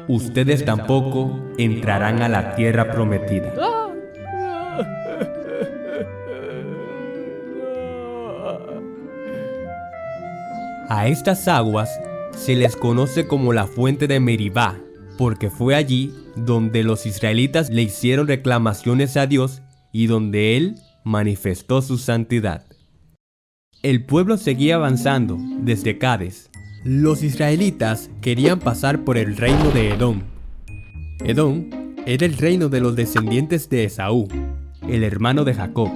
ustedes tampoco entrarán a la tierra prometida». A estas aguas se les conoce como la fuente de Meribá, porque fue allí donde los israelitas le hicieron reclamaciones a Dios y donde Él manifestó su santidad. El pueblo seguía avanzando desde Cades. Los israelitas querían pasar por el reino de Edom. Edom era el reino de los descendientes de Esaú, el hermano de Jacob,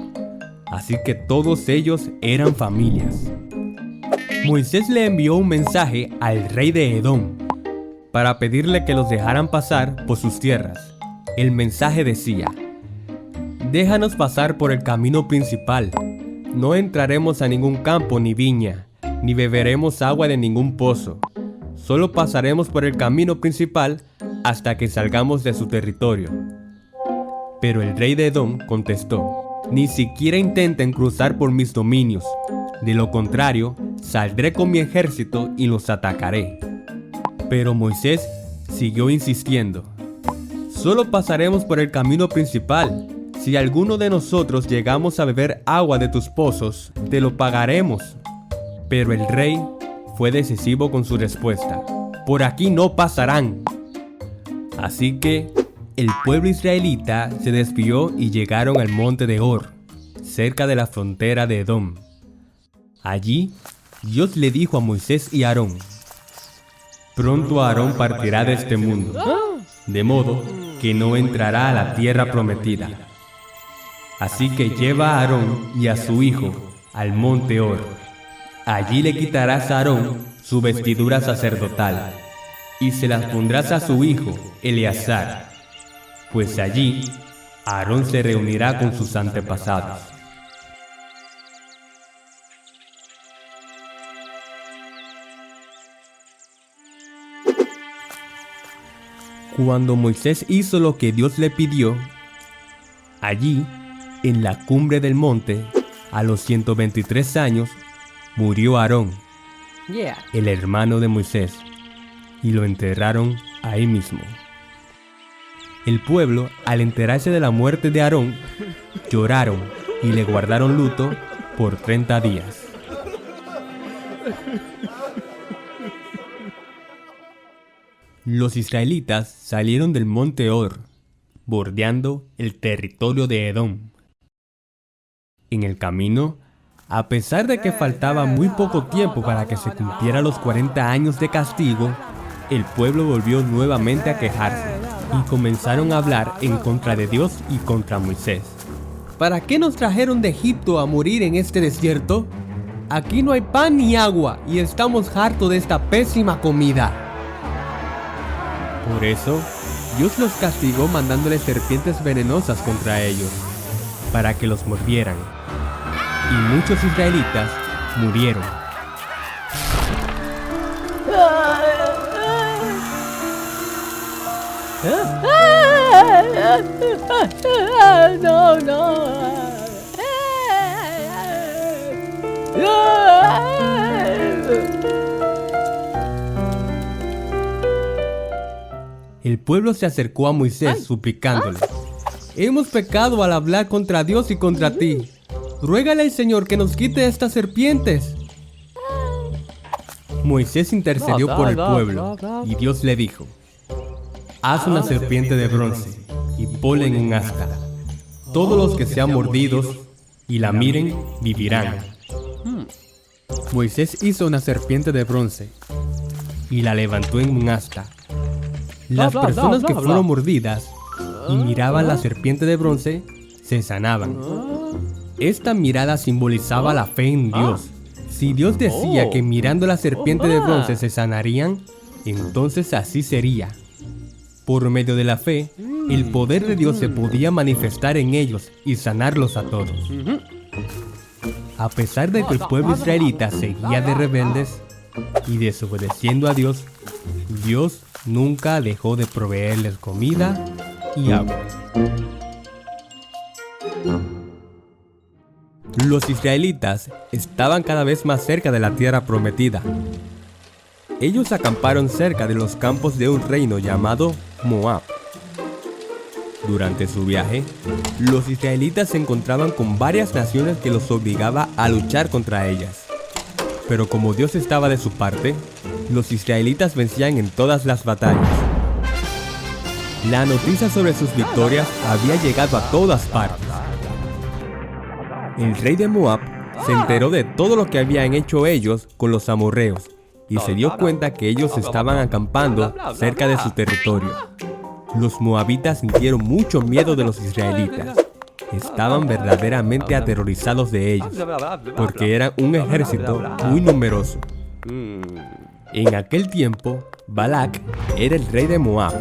así que todos ellos eran familias. Moisés le envió un mensaje al rey de Edom para pedirle que los dejaran pasar por sus tierras. El mensaje decía: «Déjanos pasar por el camino principal. No entraremos a ningún campo ni viña, ni beberemos agua de ningún pozo. Solo pasaremos por el camino principal hasta que salgamos de su territorio». Pero el rey de Edom contestó: «Ni siquiera intenten cruzar por mis dominios. De lo contrario, saldré con mi ejército y los atacaré». Pero Moisés siguió insistiendo: «Solo pasaremos por el camino principal. Si alguno de nosotros llegamos a beber agua de tus pozos, te lo pagaremos». Pero el rey fue decisivo con su respuesta: «Por aquí no pasarán». Así que el pueblo israelita se desvió y llegaron al monte de Hor, cerca de la frontera de Edom. Allí, Dios le dijo a Moisés y Aarón: «Pronto Aarón partirá de este mundo, de modo que no entrará a la tierra prometida. Así que lleva a Aarón y a su hijo al monte Hor. Allí le quitarás a Aarón su vestidura sacerdotal y se las pondrás a su hijo Eleazar, pues allí Aarón se reunirá con sus antepasados». Cuando Moisés hizo lo que Dios le pidió, allí, en la cumbre del monte, a los 123 años, murió Aarón, el hermano de Moisés, y lo enterraron ahí mismo. El pueblo, al enterarse de la muerte de Aarón, lloraron y le guardaron luto por 30 días. Los israelitas salieron del monte Hor, bordeando el territorio de Edom. En el camino, a pesar de que faltaba muy poco tiempo para que se cumplieran los 40 años de castigo, el pueblo volvió nuevamente a quejarse y comenzaron a hablar en contra de Dios y contra Moisés. ¿Para qué nos trajeron de Egipto a morir en este desierto? Aquí no hay pan ni agua y estamos hartos de esta pésima comida. Por eso, Dios los castigó mandándoles serpientes venenosas contra ellos, para que los mordieran. Y muchos israelitas murieron. El pueblo se acercó a Moisés suplicándole: «Hemos pecado al hablar contra Dios y contra ti. Ruégale al Señor que nos quite estas serpientes». Moisés intercedió por el pueblo y Dios le dijo: haz una serpiente de bronce y ponla en un asta. Todos los que sean mordidos y la miren vivirán. Moisés hizo una serpiente de bronce y la levantó en un asta. Las personas que fueron mordidas y miraban la serpiente de bronce se sanaban. Esta mirada simbolizaba la fe en Dios. Si Dios decía que mirando la serpiente de bronce se sanarían, entonces así sería. Por medio de la fe, el poder de Dios se podía manifestar en ellos y sanarlos a todos. A pesar de que el pueblo israelita seguía de rebeldes y desobedeciendo a Dios, Dios nunca dejó de proveerles comida y agua. Los israelitas estaban cada vez más cerca de la tierra prometida. Ellos acamparon cerca de los campos de un reino llamado Moab. Durante su viaje, los israelitas se encontraban con varias naciones que los obligaba a luchar contra ellas. Pero como Dios estaba de su parte, los israelitas vencían en todas las batallas. La noticia sobre sus victorias había llegado a todas partes. El rey de Moab se enteró de todo lo que habían hecho ellos con los amorreos y se dio cuenta que ellos estaban acampando cerca de su territorio. Los moabitas sintieron mucho miedo de los israelitas. Estaban verdaderamente aterrorizados de ellos, porque eran un ejército muy numeroso. En aquel tiempo, Balac era el rey de Moab.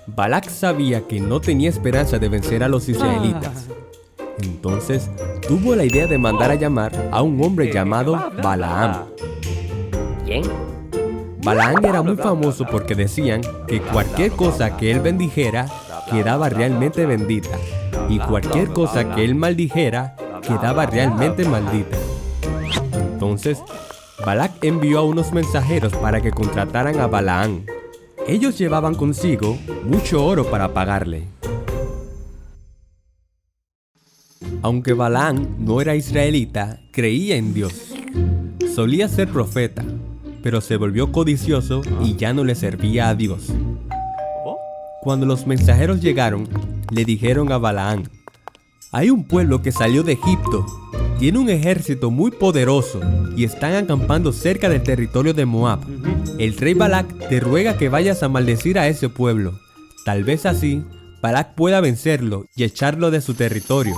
Balac sabía que no tenía esperanza de vencer a los israelitas. Entonces, tuvo la idea de mandar a llamar a un hombre llamado Balaam. ¿Quién? Balaam era muy famoso porque decían que cualquier cosa que él bendijera quedaba realmente bendita, y cualquier cosa que él maldijera quedaba realmente maldita. Entonces, Balac envió a unos mensajeros para que contrataran a Balaam. Ellos llevaban consigo mucho oro para pagarle. Aunque Balaam no era israelita, creía en Dios. Solía ser profeta, pero se volvió codicioso y ya no le servía a Dios. Cuando los mensajeros llegaron, le dijeron a Balaam: hay un pueblo que salió de Egipto, tiene un ejército muy poderoso y están acampando cerca del territorio de Moab. El rey Balac te ruega que vayas a maldecir a ese pueblo. Tal vez así, Balac pueda vencerlo y echarlo de su territorio.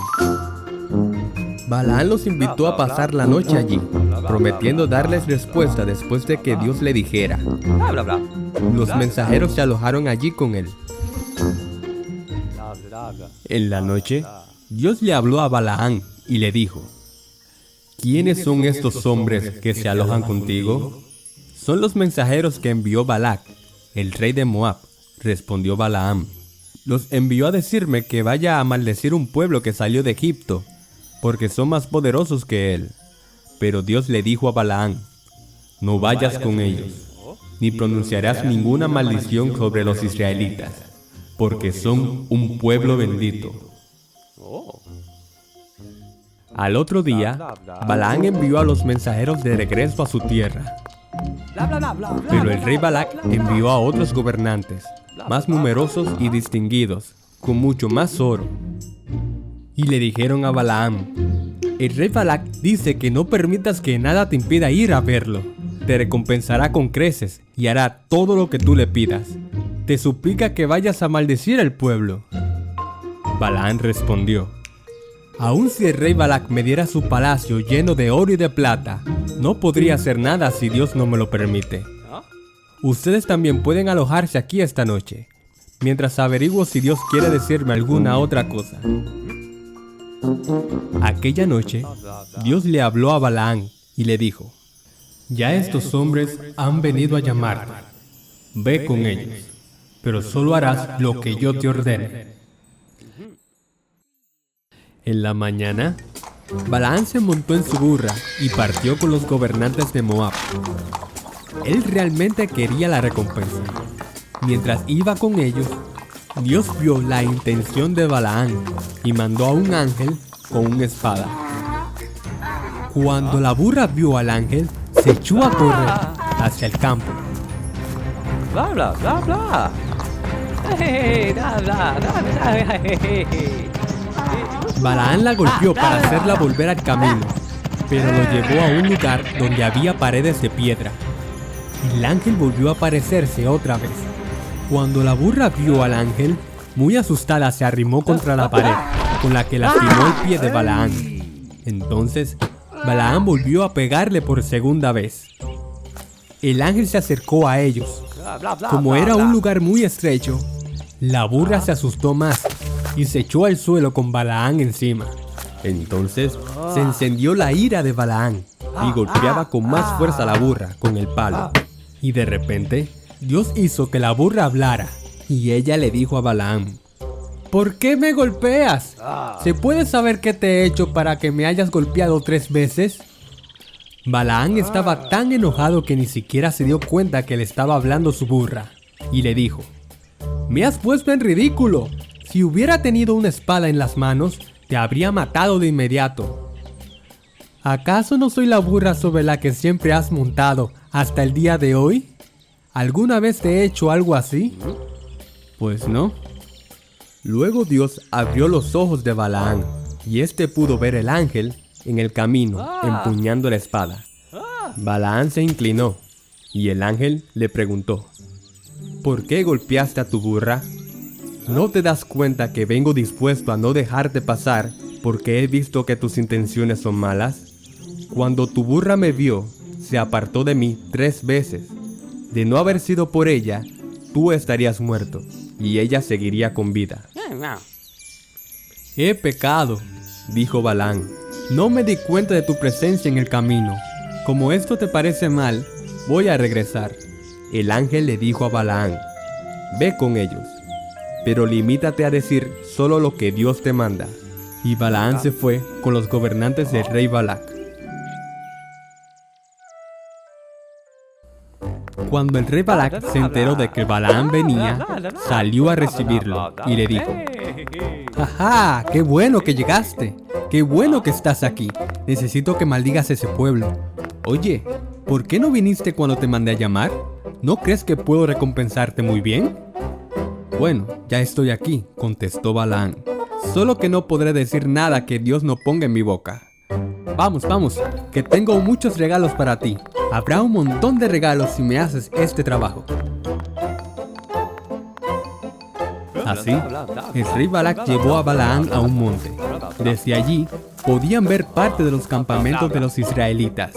Balaam los invitó a pasar la noche allí, prometiendo darles respuesta después de que Dios le dijera. Los mensajeros se alojaron allí con él. En la noche, Dios le habló a Balaam y le dijo: ¿quiénes son estos hombres que se alojan contigo? Son los mensajeros que envió Balac, el rey de Moab, respondió Balaam. Los envió a decirme que vaya a maldecir un pueblo que salió de Egipto, porque son más poderosos que él. Pero Dios le dijo a Balaam: no vayas con ellos, ni pronunciarás ninguna maldición sobre los israelitas, porque son un pueblo bendito. Al otro día, Balaam envió a los mensajeros de regreso a su tierra. Pero el rey Balac envió a otros gobernantes, más numerosos y distinguidos, con mucho más oro. Y le dijeron a Balaam: el rey Balac dice que no permitas que nada te impida ir a verlo. Te recompensará con creces y hará todo lo que tú le pidas. Te suplica que vayas a maldecir al pueblo. Balaam respondió: aun si el rey Balac me diera su palacio lleno de oro y de plata, no podría hacer nada si Dios no me lo permite. Ustedes también pueden alojarse aquí esta noche, mientras averiguo si Dios quiere decirme alguna otra cosa. Aquella noche, Dios le habló a Balaam y le dijo: ya estos hombres han venido a llamarte. Ve con ellos, pero solo harás lo que yo te ordene. En la mañana, Balaam se montó en su burra y partió con los gobernantes de Moab. Él realmente quería la recompensa. Mientras iba con ellos, Dios vio la intención de Balaam y mandó a un ángel con una espada. Cuando la burra vio al ángel, se echó a correr hacia el campo. Balaán la golpeó para hacerla volver al camino, pero lo llevó a un lugar donde había paredes de piedra. El ángel volvió a aparecerse otra vez. Cuando la burra vio al ángel, muy asustada se arrimó contra la pared, con la que lastimó el pie de Balaán. Entonces, Balaán volvió a pegarle por segunda vez. El ángel se acercó a ellos. Como era un lugar muy estrecho, la burra se asustó más y se echó al suelo con Balaán encima. Entonces se encendió la ira de Balaán y golpeaba con más fuerza a la burra con el palo. Y de repente, Dios hizo que la burra hablara y ella le dijo a Balaán: ¿por qué me golpeas? ¿Se puede saber qué te he hecho para que me hayas golpeado 3 veces? Balaán estaba tan enojado que ni siquiera se dio cuenta que le estaba hablando su burra, y le dijo: me has puesto en ridículo. Si hubiera tenido una espada en las manos, te habría matado de inmediato. ¿Acaso no soy la burra sobre la que siempre has montado hasta el día de hoy? ¿Alguna vez te he hecho algo así? Pues no. Luego Dios abrió los ojos de Balaán, y éste pudo ver el ángel en el camino, empuñando la espada. Balaán se inclinó, y el ángel le preguntó: ¿por qué golpeaste a tu burra? ¿No te das cuenta que vengo dispuesto a no dejarte pasar porque he visto que tus intenciones son malas? Cuando tu burra me vio, se apartó de mí 3 veces. De no haber sido por ella, tú estarías muerto, y ella seguiría con vida. He pecado, dijo Balaán. No me di cuenta de tu presencia en el camino. Como esto te parece mal, voy a regresar. El ángel le dijo a Balaán: ve con ellos, pero limítate a decir solo lo que Dios te manda. Y Balaán se fue con los gobernantes del rey Balac. Cuando el rey Balac se enteró de que Balaán venía, salió a recibirlo y le dijo: ¡ajá! ¡Qué bueno que llegaste! ¡Qué bueno que estás aquí! Necesito que maldigas ese pueblo. Oye, ¿por qué no viniste cuando te mandé a llamar? ¿No crees que puedo recompensarte muy bien? Bueno, ya estoy aquí, contestó Balaán. Solo que no podré decir nada que Dios no ponga en mi boca. Vamos, vamos, que tengo muchos regalos para ti. Habrá un montón de regalos si me haces este trabajo. Así, el rey Balac llevó a Balaán a un monte. Desde allí, podían ver parte de los campamentos de los israelitas.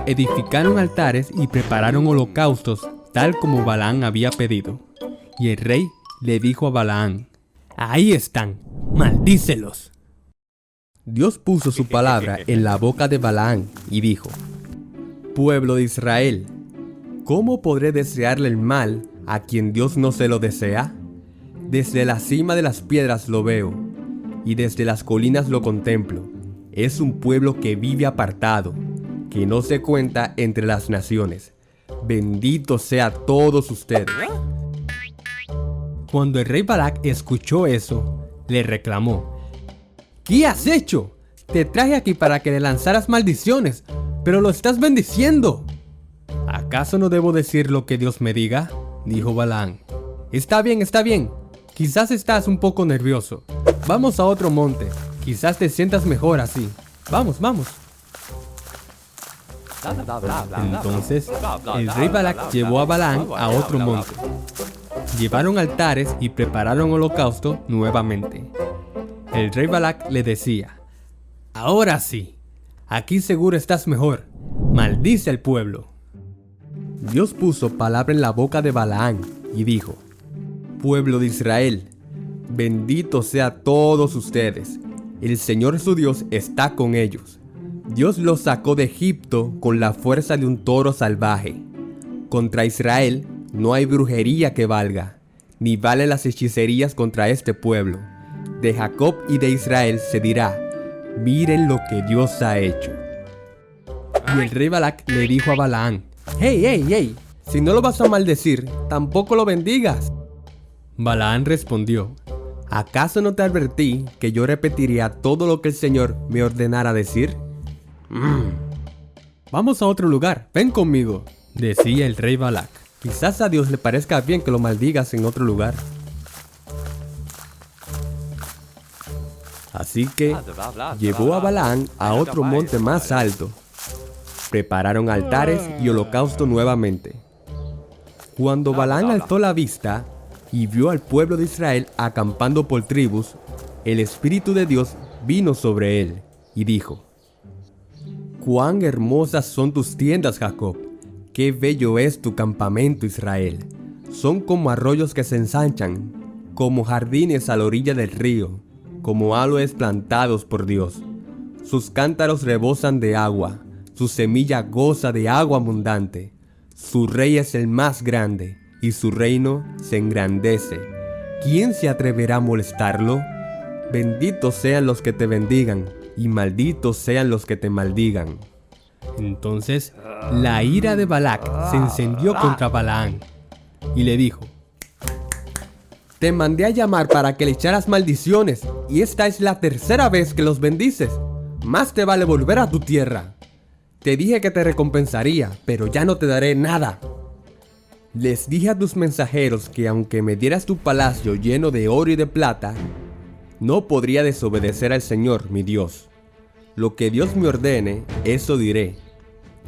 Edificaron altares y prepararon holocaustos, tal como Balaán había pedido. Y el rey le dijo a Balaán: ahí están, maldícelos. Dios puso su palabra en la boca de Balaán y dijo: pueblo de Israel, ¿cómo podré desearle el mal a quien Dios no se lo desea? Desde la cima de las piedras lo veo, y desde las colinas lo contemplo. Es un pueblo que vive apartado, que no se cuenta entre las naciones. Bendito sea todos ustedes. Cuando el rey Balac escuchó eso, le reclamó: ¿qué has hecho? Te traje aquí para que le lanzaras maldiciones, pero lo estás bendiciendo. ¿Acaso no debo decir lo que Dios me diga?, dijo Balaán. Está bien, quizás estás un poco nervioso. Vamos a otro monte, quizás te sientas mejor así. Vamos. Entonces, el rey Balac llevó a Balaán a otro monte. Llevaron altares y prepararon holocausto nuevamente. El rey Balac le decía: ahora sí, aquí seguro estás mejor. Maldice al pueblo. Dios puso palabra en la boca de Balaán y dijo: pueblo de Israel, bendito sea todos ustedes. El Señor su Dios está con ellos. Dios los sacó de Egipto con la fuerza de un toro salvaje. Contra Israel no hay brujería que valga, ni valen las hechicerías contra este pueblo. De Jacob y de Israel se dirá: miren lo que Dios ha hecho. Y el rey Balac le dijo a Balaán: ¡Hey! Si no lo vas a maldecir, tampoco lo bendigas. Balaán respondió: ¿acaso no te advertí que yo repetiría todo lo que el Señor me ordenara decir? Vamos a otro lugar, ven conmigo, decía el rey Balac. Quizás a Dios le parezca bien que lo maldigas en otro lugar. Así que llevó a Balaam a otro monte más alto. Prepararon altares y holocausto nuevamente. Cuando Balaam alzó la vista y vio al pueblo de Israel acampando por tribus, el Espíritu de Dios vino sobre él y dijo: «Cuán hermosas son tus tiendas, Jacob. Qué bello es tu campamento, Israel. Son como arroyos que se ensanchan, como jardines a la orilla del río, como aloes plantados por Dios. Sus cántaros rebosan de agua, su semilla goza de agua abundante. Su rey es el más grande, y su reino se engrandece. ¿Quién se atreverá a molestarlo? Benditos sean los que te bendigan, y malditos sean los que te maldigan». Entonces la ira de Balac se encendió contra Balaam y le dijo: «Te mandé a llamar para que le echaras maldiciones, y esta es la tercera vez que los bendices. Más te vale volver a tu tierra. Te dije que te recompensaría, pero ya no te daré nada. Les dije a tus mensajeros que aunque me dieras tu palacio lleno de oro y de plata, no podría desobedecer al Señor, mi Dios. Lo que Dios me ordene, eso diré.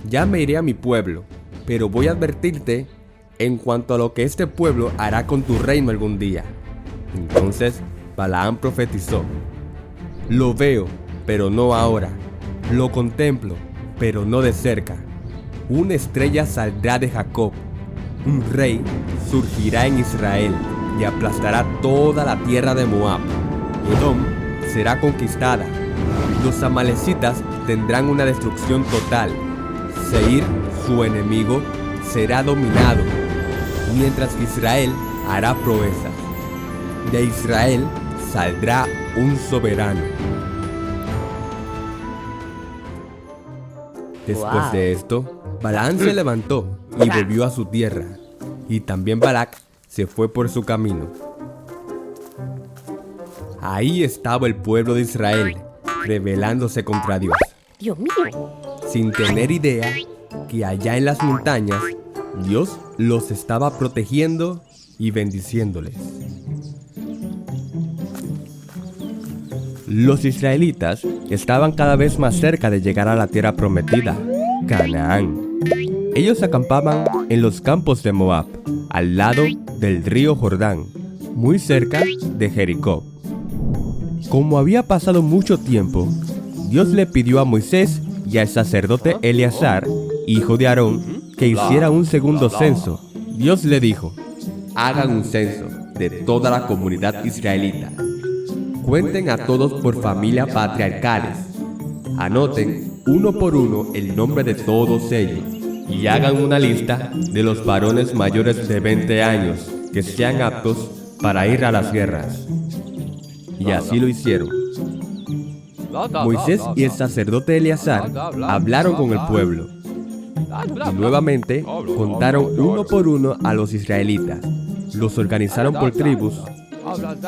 Ya me iré a mi pueblo, pero voy a advertirte en cuanto a lo que este pueblo hará con tu reino algún día». Entonces Balaam profetizó: «Lo veo, pero no ahora. Lo contemplo, pero no de cerca. Una estrella saldrá de Jacob. Un rey surgirá en Israel y aplastará toda la tierra de Moab. Edom será conquistada. Los amalecitas tendrán una destrucción total. Seir, su enemigo, será dominado, mientras que Israel hará proezas. De Israel saldrá un soberano». Después de esto, Balaam se levantó y volvió a su tierra, y también Balac se fue por su camino. Ahí estaba el pueblo de Israel, rebelándose contra Dios, Dios mío. sin tener idea que allá en las montañas Dios los estaba protegiendo y bendiciéndoles. Los israelitas estaban cada vez más cerca de llegar a la tierra prometida, Canaán. Ellos acampaban en los campos de Moab, al lado del río Jordán, muy cerca de Jericó. Como había pasado mucho tiempo, Dios le pidió a Moisés y al sacerdote Eleazar, hijo de Aarón, que hiciera un segundo censo. Dios le dijo: «Hagan un censo de toda la comunidad israelita. Cuenten a todos por familia patriarcales. Anoten uno por uno el nombre de todos ellos y hagan una lista de los varones mayores de 20 años que sean aptos para ir a las guerras». Y así lo hicieron. Moisés y el sacerdote Eleazar hablaron con el pueblo y nuevamente contaron uno por uno a los israelitas. Los organizaron por tribus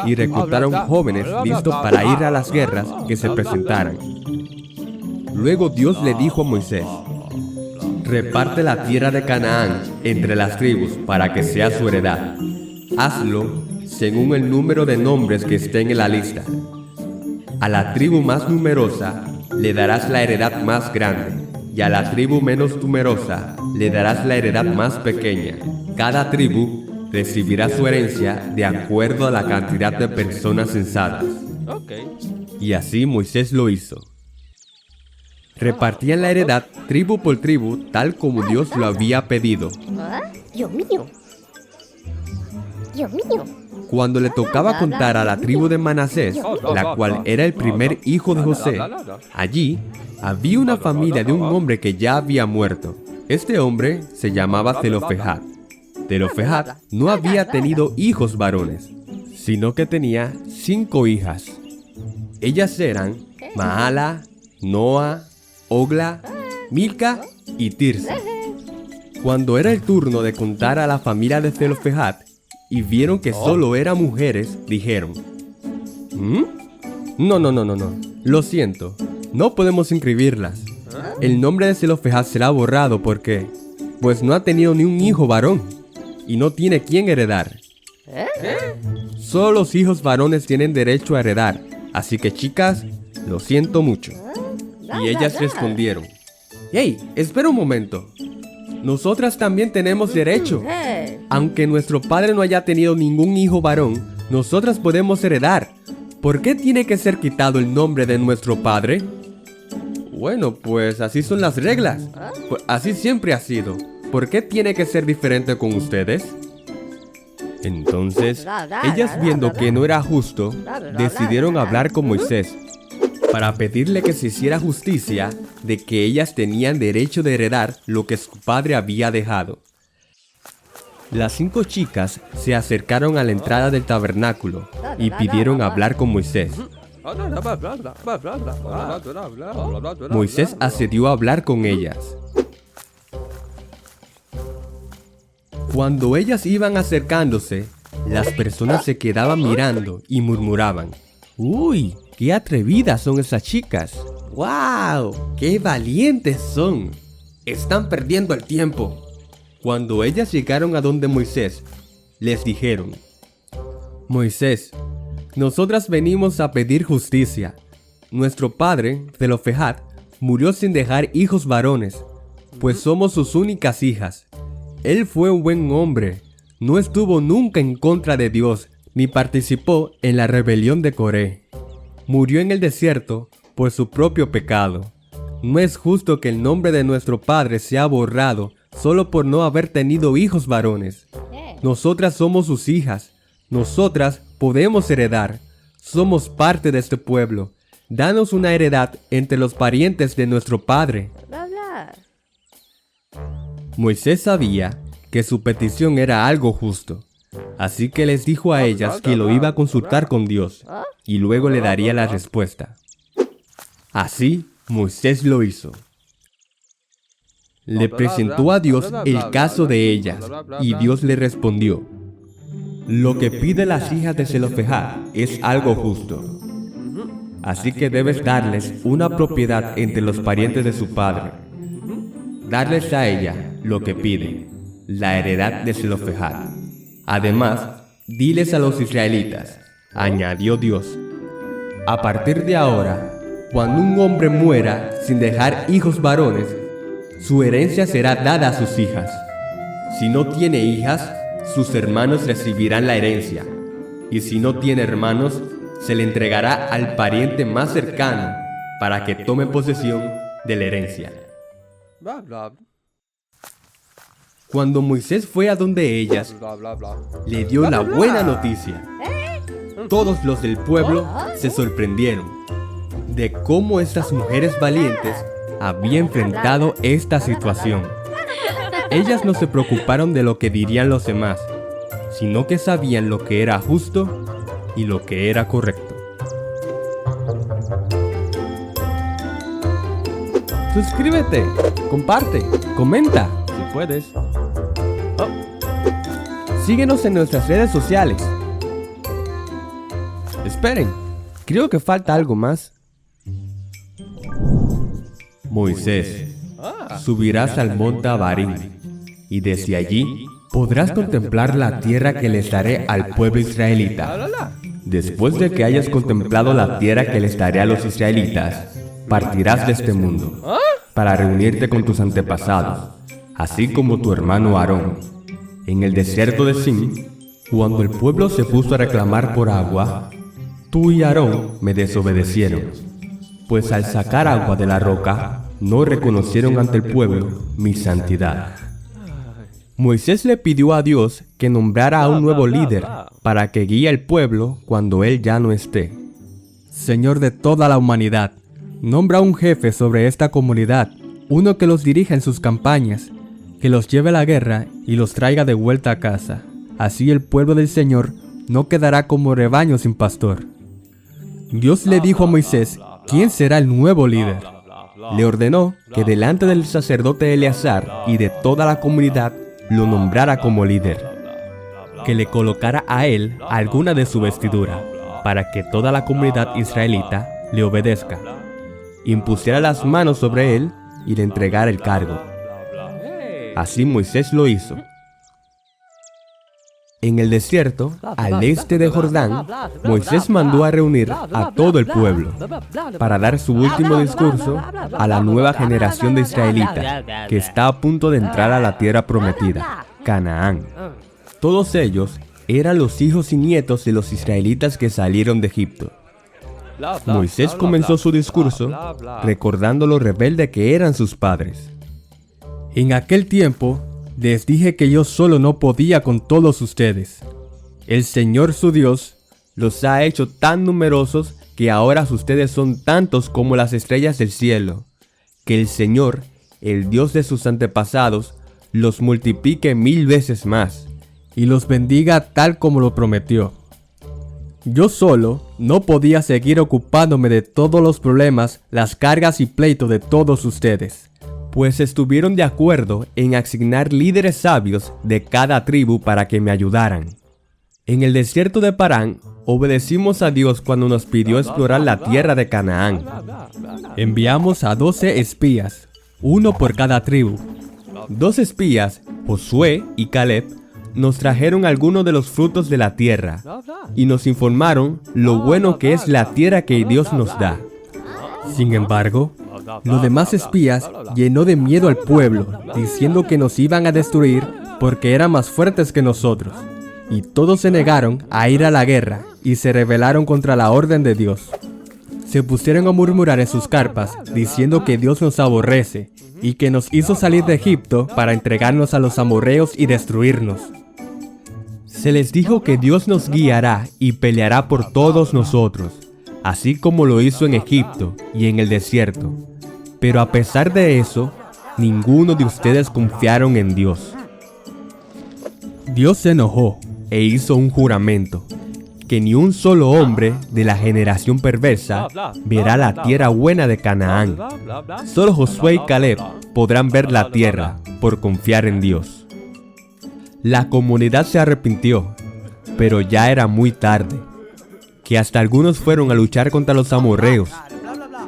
y reclutaron jóvenes listos para ir a las guerras que se presentaran. Luego Dios le dijo a Moisés: «Reparte la tierra de Canaán entre las tribus para que sea su heredad. Hazlo según el número de nombres que estén en la lista. A la tribu más numerosa le darás la heredad más grande, y a la tribu menos numerosa le darás la heredad más pequeña. Cada tribu recibirá su herencia de acuerdo a la cantidad de personas censadas». Y así Moisés lo hizo. Repartían la heredad tribu por tribu, tal como Dios lo había pedido. Dios mío. Dios mío. Cuando le tocaba contar a la tribu de Manasés, la cual era el primer hijo de José, allí había una familia de un hombre que ya había muerto. Este hombre se llamaba Zelofehad. Zelofehad no había tenido hijos varones, sino que tenía 5 hijas. Ellas eran Mahala, Noa, Ogla, Milca y Tirsa. Cuando era el turno de contar a la familia de Zelofehad y vieron que solo eran mujeres, dijeron: No, lo siento, no podemos inscribirlas. El nombre de Zelofehad será borrado porque, pues no ha tenido ni un hijo varón y no tiene quien heredar. Solo los hijos varones tienen derecho a heredar, Así que chicas, lo siento mucho. Y ellas respondieron, hey, espera un momento. Nosotras también tenemos derecho. Aunque nuestro padre no haya tenido ningún hijo varón, nosotras podemos heredar. ¿Por qué tiene que ser quitado el nombre de nuestro padre? Bueno, pues así son las reglas. Pues así siempre ha sido. ¿Por qué tiene que ser diferente con ustedes? Entonces, ellas viendo que no era justo, decidieron hablar con Moisés para pedirle que se hiciera justicia de que ellas tenían derecho de heredar lo que su padre había dejado. Las 5 chicas se acercaron a la entrada del tabernáculo y pidieron hablar con Moisés. Moisés accedió a hablar con ellas. Cuando ellas iban acercándose, las personas se quedaban mirando y murmuraban, ¡Uy! ¡Qué atrevidas son esas chicas! ¡Wow! ¡Qué valientes son! ¡Están perdiendo el tiempo! Cuando ellas llegaron a donde Moisés, les dijeron, Moisés, nosotras venimos a pedir justicia. Nuestro padre, Zelofehad, murió sin dejar hijos varones, pues somos sus únicas hijas. Él fue un buen hombre, no estuvo nunca en contra de Dios, ni participó en la rebelión de Coré. Murió en el desierto por su propio pecado. No es justo que el nombre de nuestro padre sea borrado solo por no haber tenido hijos varones. Nosotras somos sus hijas, nosotras podemos heredar, somos parte de este pueblo. Danos una heredad entre los parientes de nuestro padre. Moisés sabía que su petición era algo justo, así que les dijo a ellas que lo iba a consultar con Dios y luego le daría la respuesta. Así, Moisés lo hizo. Le presentó a Dios el caso de ellas y Dios le respondió, lo que piden las hijas de Zelofehad es algo justo. Así que debes darles una propiedad entre los parientes de su padre. Darles a ella lo que piden, la heredad de Zelofehad. Además, diles a los israelitas, añadió Dios, a partir de ahora, cuando un hombre muera sin dejar hijos varones, su herencia será dada a sus hijas. Si no tiene hijas, sus hermanos recibirán la herencia. Y si no tiene hermanos, se le entregará al pariente más cercano para que tome posesión de la herencia. Cuando Moisés fue a donde ellas, le dio la buena noticia. Todos los del pueblo se sorprendieron de cómo estas mujeres valientes habían enfrentado esta situación. Ellas no se preocuparon de lo que dirían los demás, sino que sabían lo que era justo y lo que era correcto. Suscríbete, comparte, comenta, si puedes. Síguenos en nuestras redes sociales. Esperen, creo que falta algo más. Moisés, subirás al monte Abarim, y desde allí podrás contemplar la tierra que les daré al pueblo israelita. Después de que hayas contemplado la tierra que les daré a los israelitas, partirás de este mundo, para reunirte con tus antepasados, así como tu hermano Aarón. En el desierto de Sin, cuando el pueblo se puso a reclamar por agua, tú y Aarón me desobedecieron, pues al sacar agua de la roca, no reconocieron ante el pueblo mi santidad. Moisés le pidió a Dios que nombrara a un nuevo líder para que guíe al pueblo cuando él ya no esté. Señor de toda la humanidad, nombra a un jefe sobre esta comunidad, uno que los dirija en sus campañas, que los lleve a la guerra y los traiga de vuelta a casa. Así el pueblo del Señor no quedará como rebaño sin pastor. Dios le dijo a Moisés quién será el nuevo líder. Le ordenó que delante del sacerdote Eleazar y de toda la comunidad lo nombrara como líder, que le colocara a él alguna de su vestidura, para que toda la comunidad israelita le obedezca, impusiera las manos sobre él y le entregara el cargo. Así Moisés lo hizo. En el desierto, al este de Jordán, Moisés mandó a reunir a todo el pueblo para dar su último discurso a la nueva generación de israelitas que está a punto de entrar a la tierra prometida, Canaán. Todos ellos eran los hijos y nietos de los israelitas que salieron de Egipto. Moisés comenzó su discurso recordando lo rebelde que eran sus padres. En aquel tiempo, les dije que yo solo no podía con todos ustedes. El Señor su Dios los ha hecho tan numerosos que ahora ustedes son tantos como las estrellas del cielo. Que el Señor, el Dios de sus antepasados, los multiplique 1000 veces más y los bendiga tal como lo prometió. Yo solo no podía seguir ocupándome de todos los problemas, las cargas y pleitos de todos ustedes. Pues estuvieron de acuerdo en asignar líderes sabios de cada tribu para que me ayudaran. En el desierto de Parán, obedecimos a Dios cuando nos pidió explorar la tierra de Canaán. Enviamos a 12 espías, uno por cada tribu. 2 espías, Josué y Caleb, nos trajeron algunos de los frutos de la tierra y nos informaron lo bueno que es la tierra que Dios nos da. Sin embargo, los demás espías llenó de miedo al pueblo, diciendo que nos iban a destruir porque eran más fuertes que nosotros. Y todos se negaron a ir a la guerra y se rebelaron contra la orden de Dios. Se pusieron a murmurar en sus carpas, diciendo que Dios nos aborrece y que nos hizo salir de Egipto para entregarnos a los amorreos y destruirnos. Se les dijo que Dios nos guiará y peleará por todos nosotros, así como lo hizo en Egipto y en el desierto. Pero a pesar de eso, ninguno de ustedes confiaron en Dios. Dios se enojó e hizo un juramento, que ni un solo hombre de la generación perversa verá la tierra buena de Canaán. Solo Josué y Caleb podrán ver la tierra por confiar en Dios. La comunidad se arrepintió, pero ya era muy tarde, que hasta algunos fueron a luchar contra los amorreos.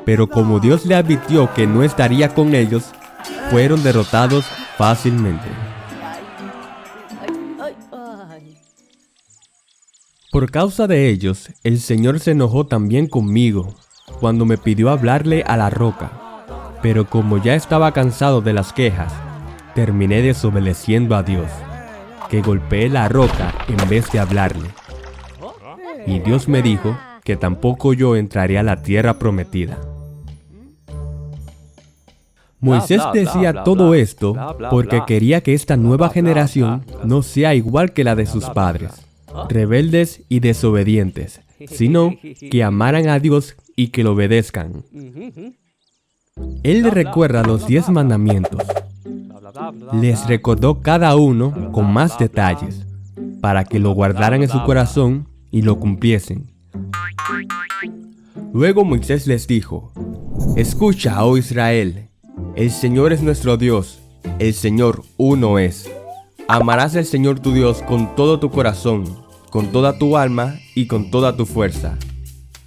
Pero como Dios le advirtió que no estaría con ellos, fueron derrotados fácilmente. Por causa de ellos, el Señor se enojó también conmigo, cuando me pidió hablarle a la roca. Pero como ya estaba cansado de las quejas, terminé desobedeciendo a Dios, que golpeé la roca en vez de hablarle. Y Dios me dijo que tampoco yo entraré a la tierra prometida. Moisés decía todo esto porque quería que esta nueva generación no sea igual que la de sus padres, rebeldes y desobedientes, sino que amaran a Dios y que lo obedezcan. Él les recuerda los 10 mandamientos. Les recordó cada uno con más detalles, para que lo guardaran en su corazón y lo cumpliesen. Luego Moisés les dijo: Escucha, oh Israel, el Señor es nuestro Dios, el Señor uno es. Amarás al Señor tu Dios con todo tu corazón, con toda tu alma y con toda tu fuerza.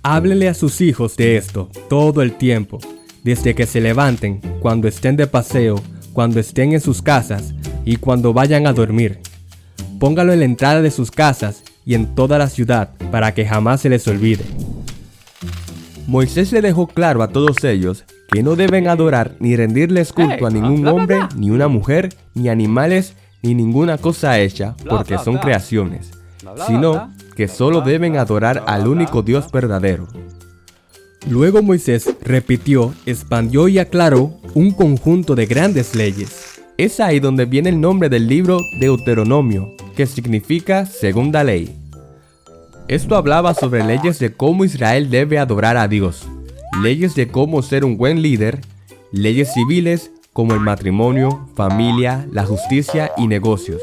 Háblele a sus hijos de esto todo el tiempo, desde que se levanten, cuando estén de paseo, cuando estén en sus casas y cuando vayan a dormir. Póngalo en la entrada de sus casas y en toda la ciudad, para que jamás se les olvide. Moisés le dejó claro a todos ellos que no deben adorar ni rendirles culto a ningún hombre, ni una mujer, ni animales, ni ninguna cosa hecha, porque son creaciones, sino que solo deben adorar al único Dios verdadero. Luego Moisés repitió, expandió y aclaró un conjunto de grandes leyes. Es ahí donde viene el nombre del libro Deuteronomio, que significa segunda ley. Esto hablaba sobre leyes de cómo Israel debe adorar a Dios, leyes de cómo ser un buen líder, leyes civiles como el matrimonio, familia, la justicia y negocios,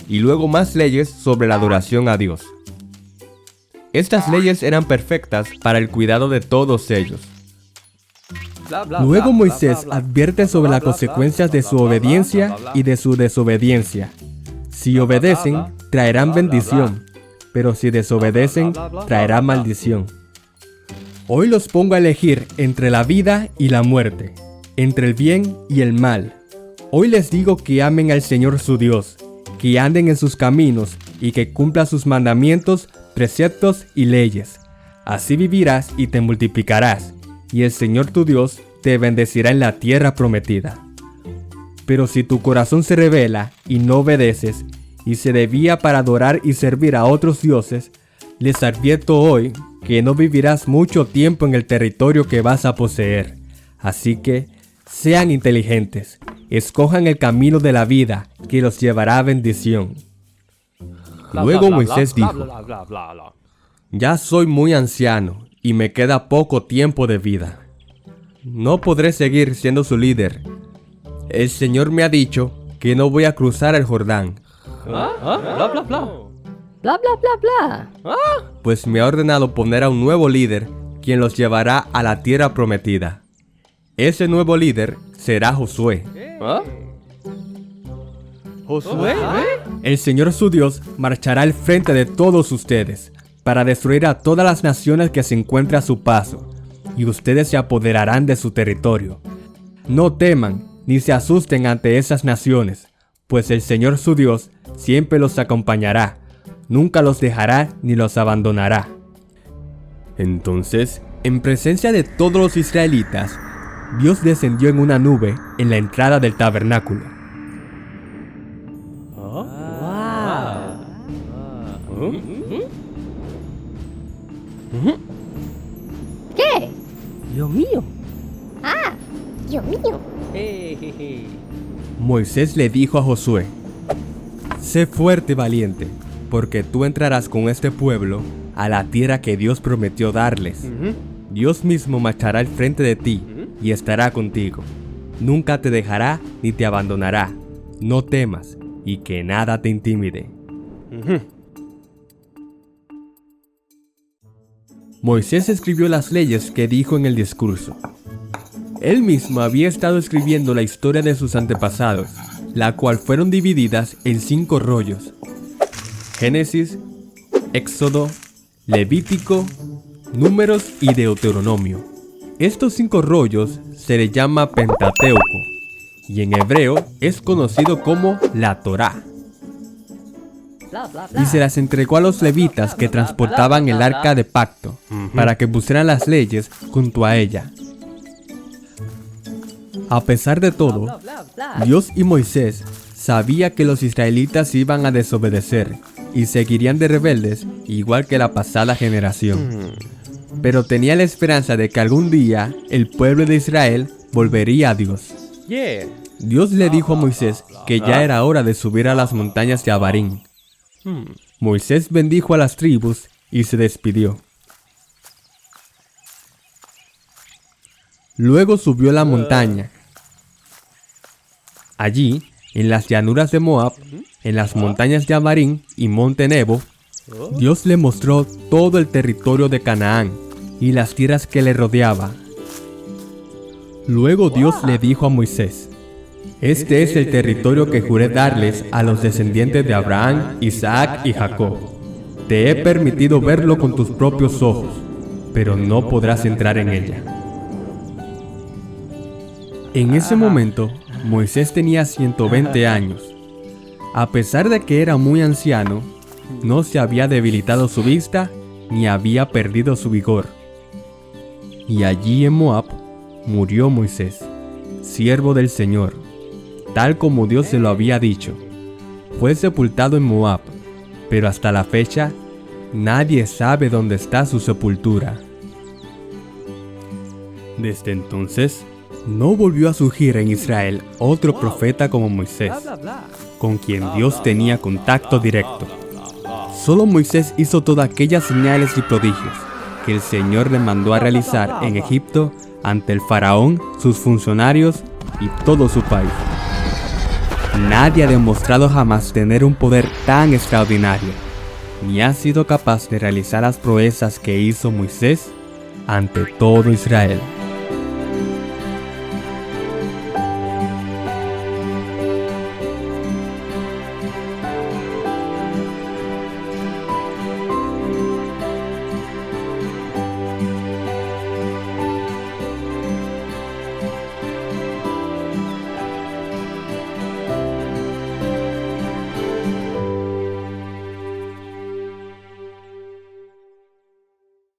y luego más leyes sobre la adoración a Dios. Estas leyes eran perfectas para el cuidado de todos ellos. Luego Moisés advierte sobre las consecuencias de su obediencia y de su desobediencia. Si obedecen, traerán bendición, pero si desobedecen, traerá maldición. Hoy los pongo a elegir entre la vida y la muerte, entre el bien y el mal. Hoy les digo que amen al Señor su Dios, que anden en sus caminos y que cumplas sus mandamientos, preceptos y leyes. Así vivirás y te multiplicarás, y el Señor tu Dios te bendecirá en la tierra prometida. Pero si tu corazón se rebela y no obedeces, y se desvía para adorar y servir a otros dioses, les advierto hoy que no vivirás mucho tiempo en el territorio que vas a poseer. Así que, sean inteligentes, escojan el camino de la vida que los llevará a bendición. Luego Moisés dijo: ya soy muy anciano y me queda poco tiempo de vida. No podré seguir siendo su líder. El Señor me ha dicho que no voy a cruzar el Jordán, Bla, bla, bla, bla. pues me ha ordenado poner a un nuevo líder, quien los llevará a la tierra prometida. Ese nuevo líder será Josué. ¿Josué? El Señor su Dios marchará al frente de todos ustedes, para destruir a todas las naciones que se encuentren a su paso, y ustedes se apoderarán de su territorio. No teman ni se asusten ante esas naciones, pues el Señor su Dios siempre los acompañará, nunca los dejará ni los abandonará. Entonces, en presencia de todos los israelitas, Dios descendió en una nube en la entrada del tabernáculo. ¿Qué? Dios mío. Dios mío. Moisés le dijo a Josué: sé fuerte y valiente, porque tú entrarás con este pueblo a la tierra que Dios prometió darles. Dios mismo marchará al frente de ti y estará contigo. Nunca te dejará ni te abandonará. No temas y que nada te intimide. Moisés escribió las leyes que dijo en el discurso. Él mismo había estado escribiendo la historia de sus antepasados, la cual fueron divididas en 5 rollos: Génesis, Éxodo, Levítico, Números y Deuteronomio. Estos 5 rollos se le llama Pentateuco, y en hebreo es conocido como la Torá. Y se las entregó a los levitas que transportaban el arca de pacto, para que pusieran las leyes junto a ella. A pesar de todo, Dios y Moisés sabía que los israelitas iban a desobedecer y seguirían de rebeldes igual que la pasada generación. Pero tenía la esperanza de que algún día el pueblo de Israel volvería a Dios. Dios le dijo a Moisés que ya era hora de subir a las montañas de Abarín. Moisés bendijo a las tribus y se despidió. Luego subió a la montaña. Allí, en las llanuras de Moab, en las montañas de Abarín y Monte Nebo, Dios le mostró todo el territorio de Canaán y las tierras que le rodeaba. Luego Dios le dijo a Moisés: este es el territorio que juré darles a los descendientes de Abraham, Isaac y Jacob. Te he permitido verlo con tus propios ojos, pero no podrás entrar en ella. En ese momento, Moisés tenía 120 años. A pesar de que era muy anciano, no se había debilitado su vista ni había perdido su vigor. Y allí en Moab murió Moisés, siervo del Señor, tal como Dios se lo había dicho. Fue sepultado en Moab, pero hasta la fecha nadie sabe dónde está su sepultura. Desde entonces, no volvió a surgir en Israel otro profeta como Moisés, con quien Dios tenía contacto directo. Solo Moisés hizo todas aquellas señales y prodigios que el Señor le mandó a realizar en Egipto ante el faraón, sus funcionarios y todo su país. Nadie ha demostrado jamás tener un poder tan extraordinario, ni ha sido capaz de realizar las proezas que hizo Moisés ante todo Israel.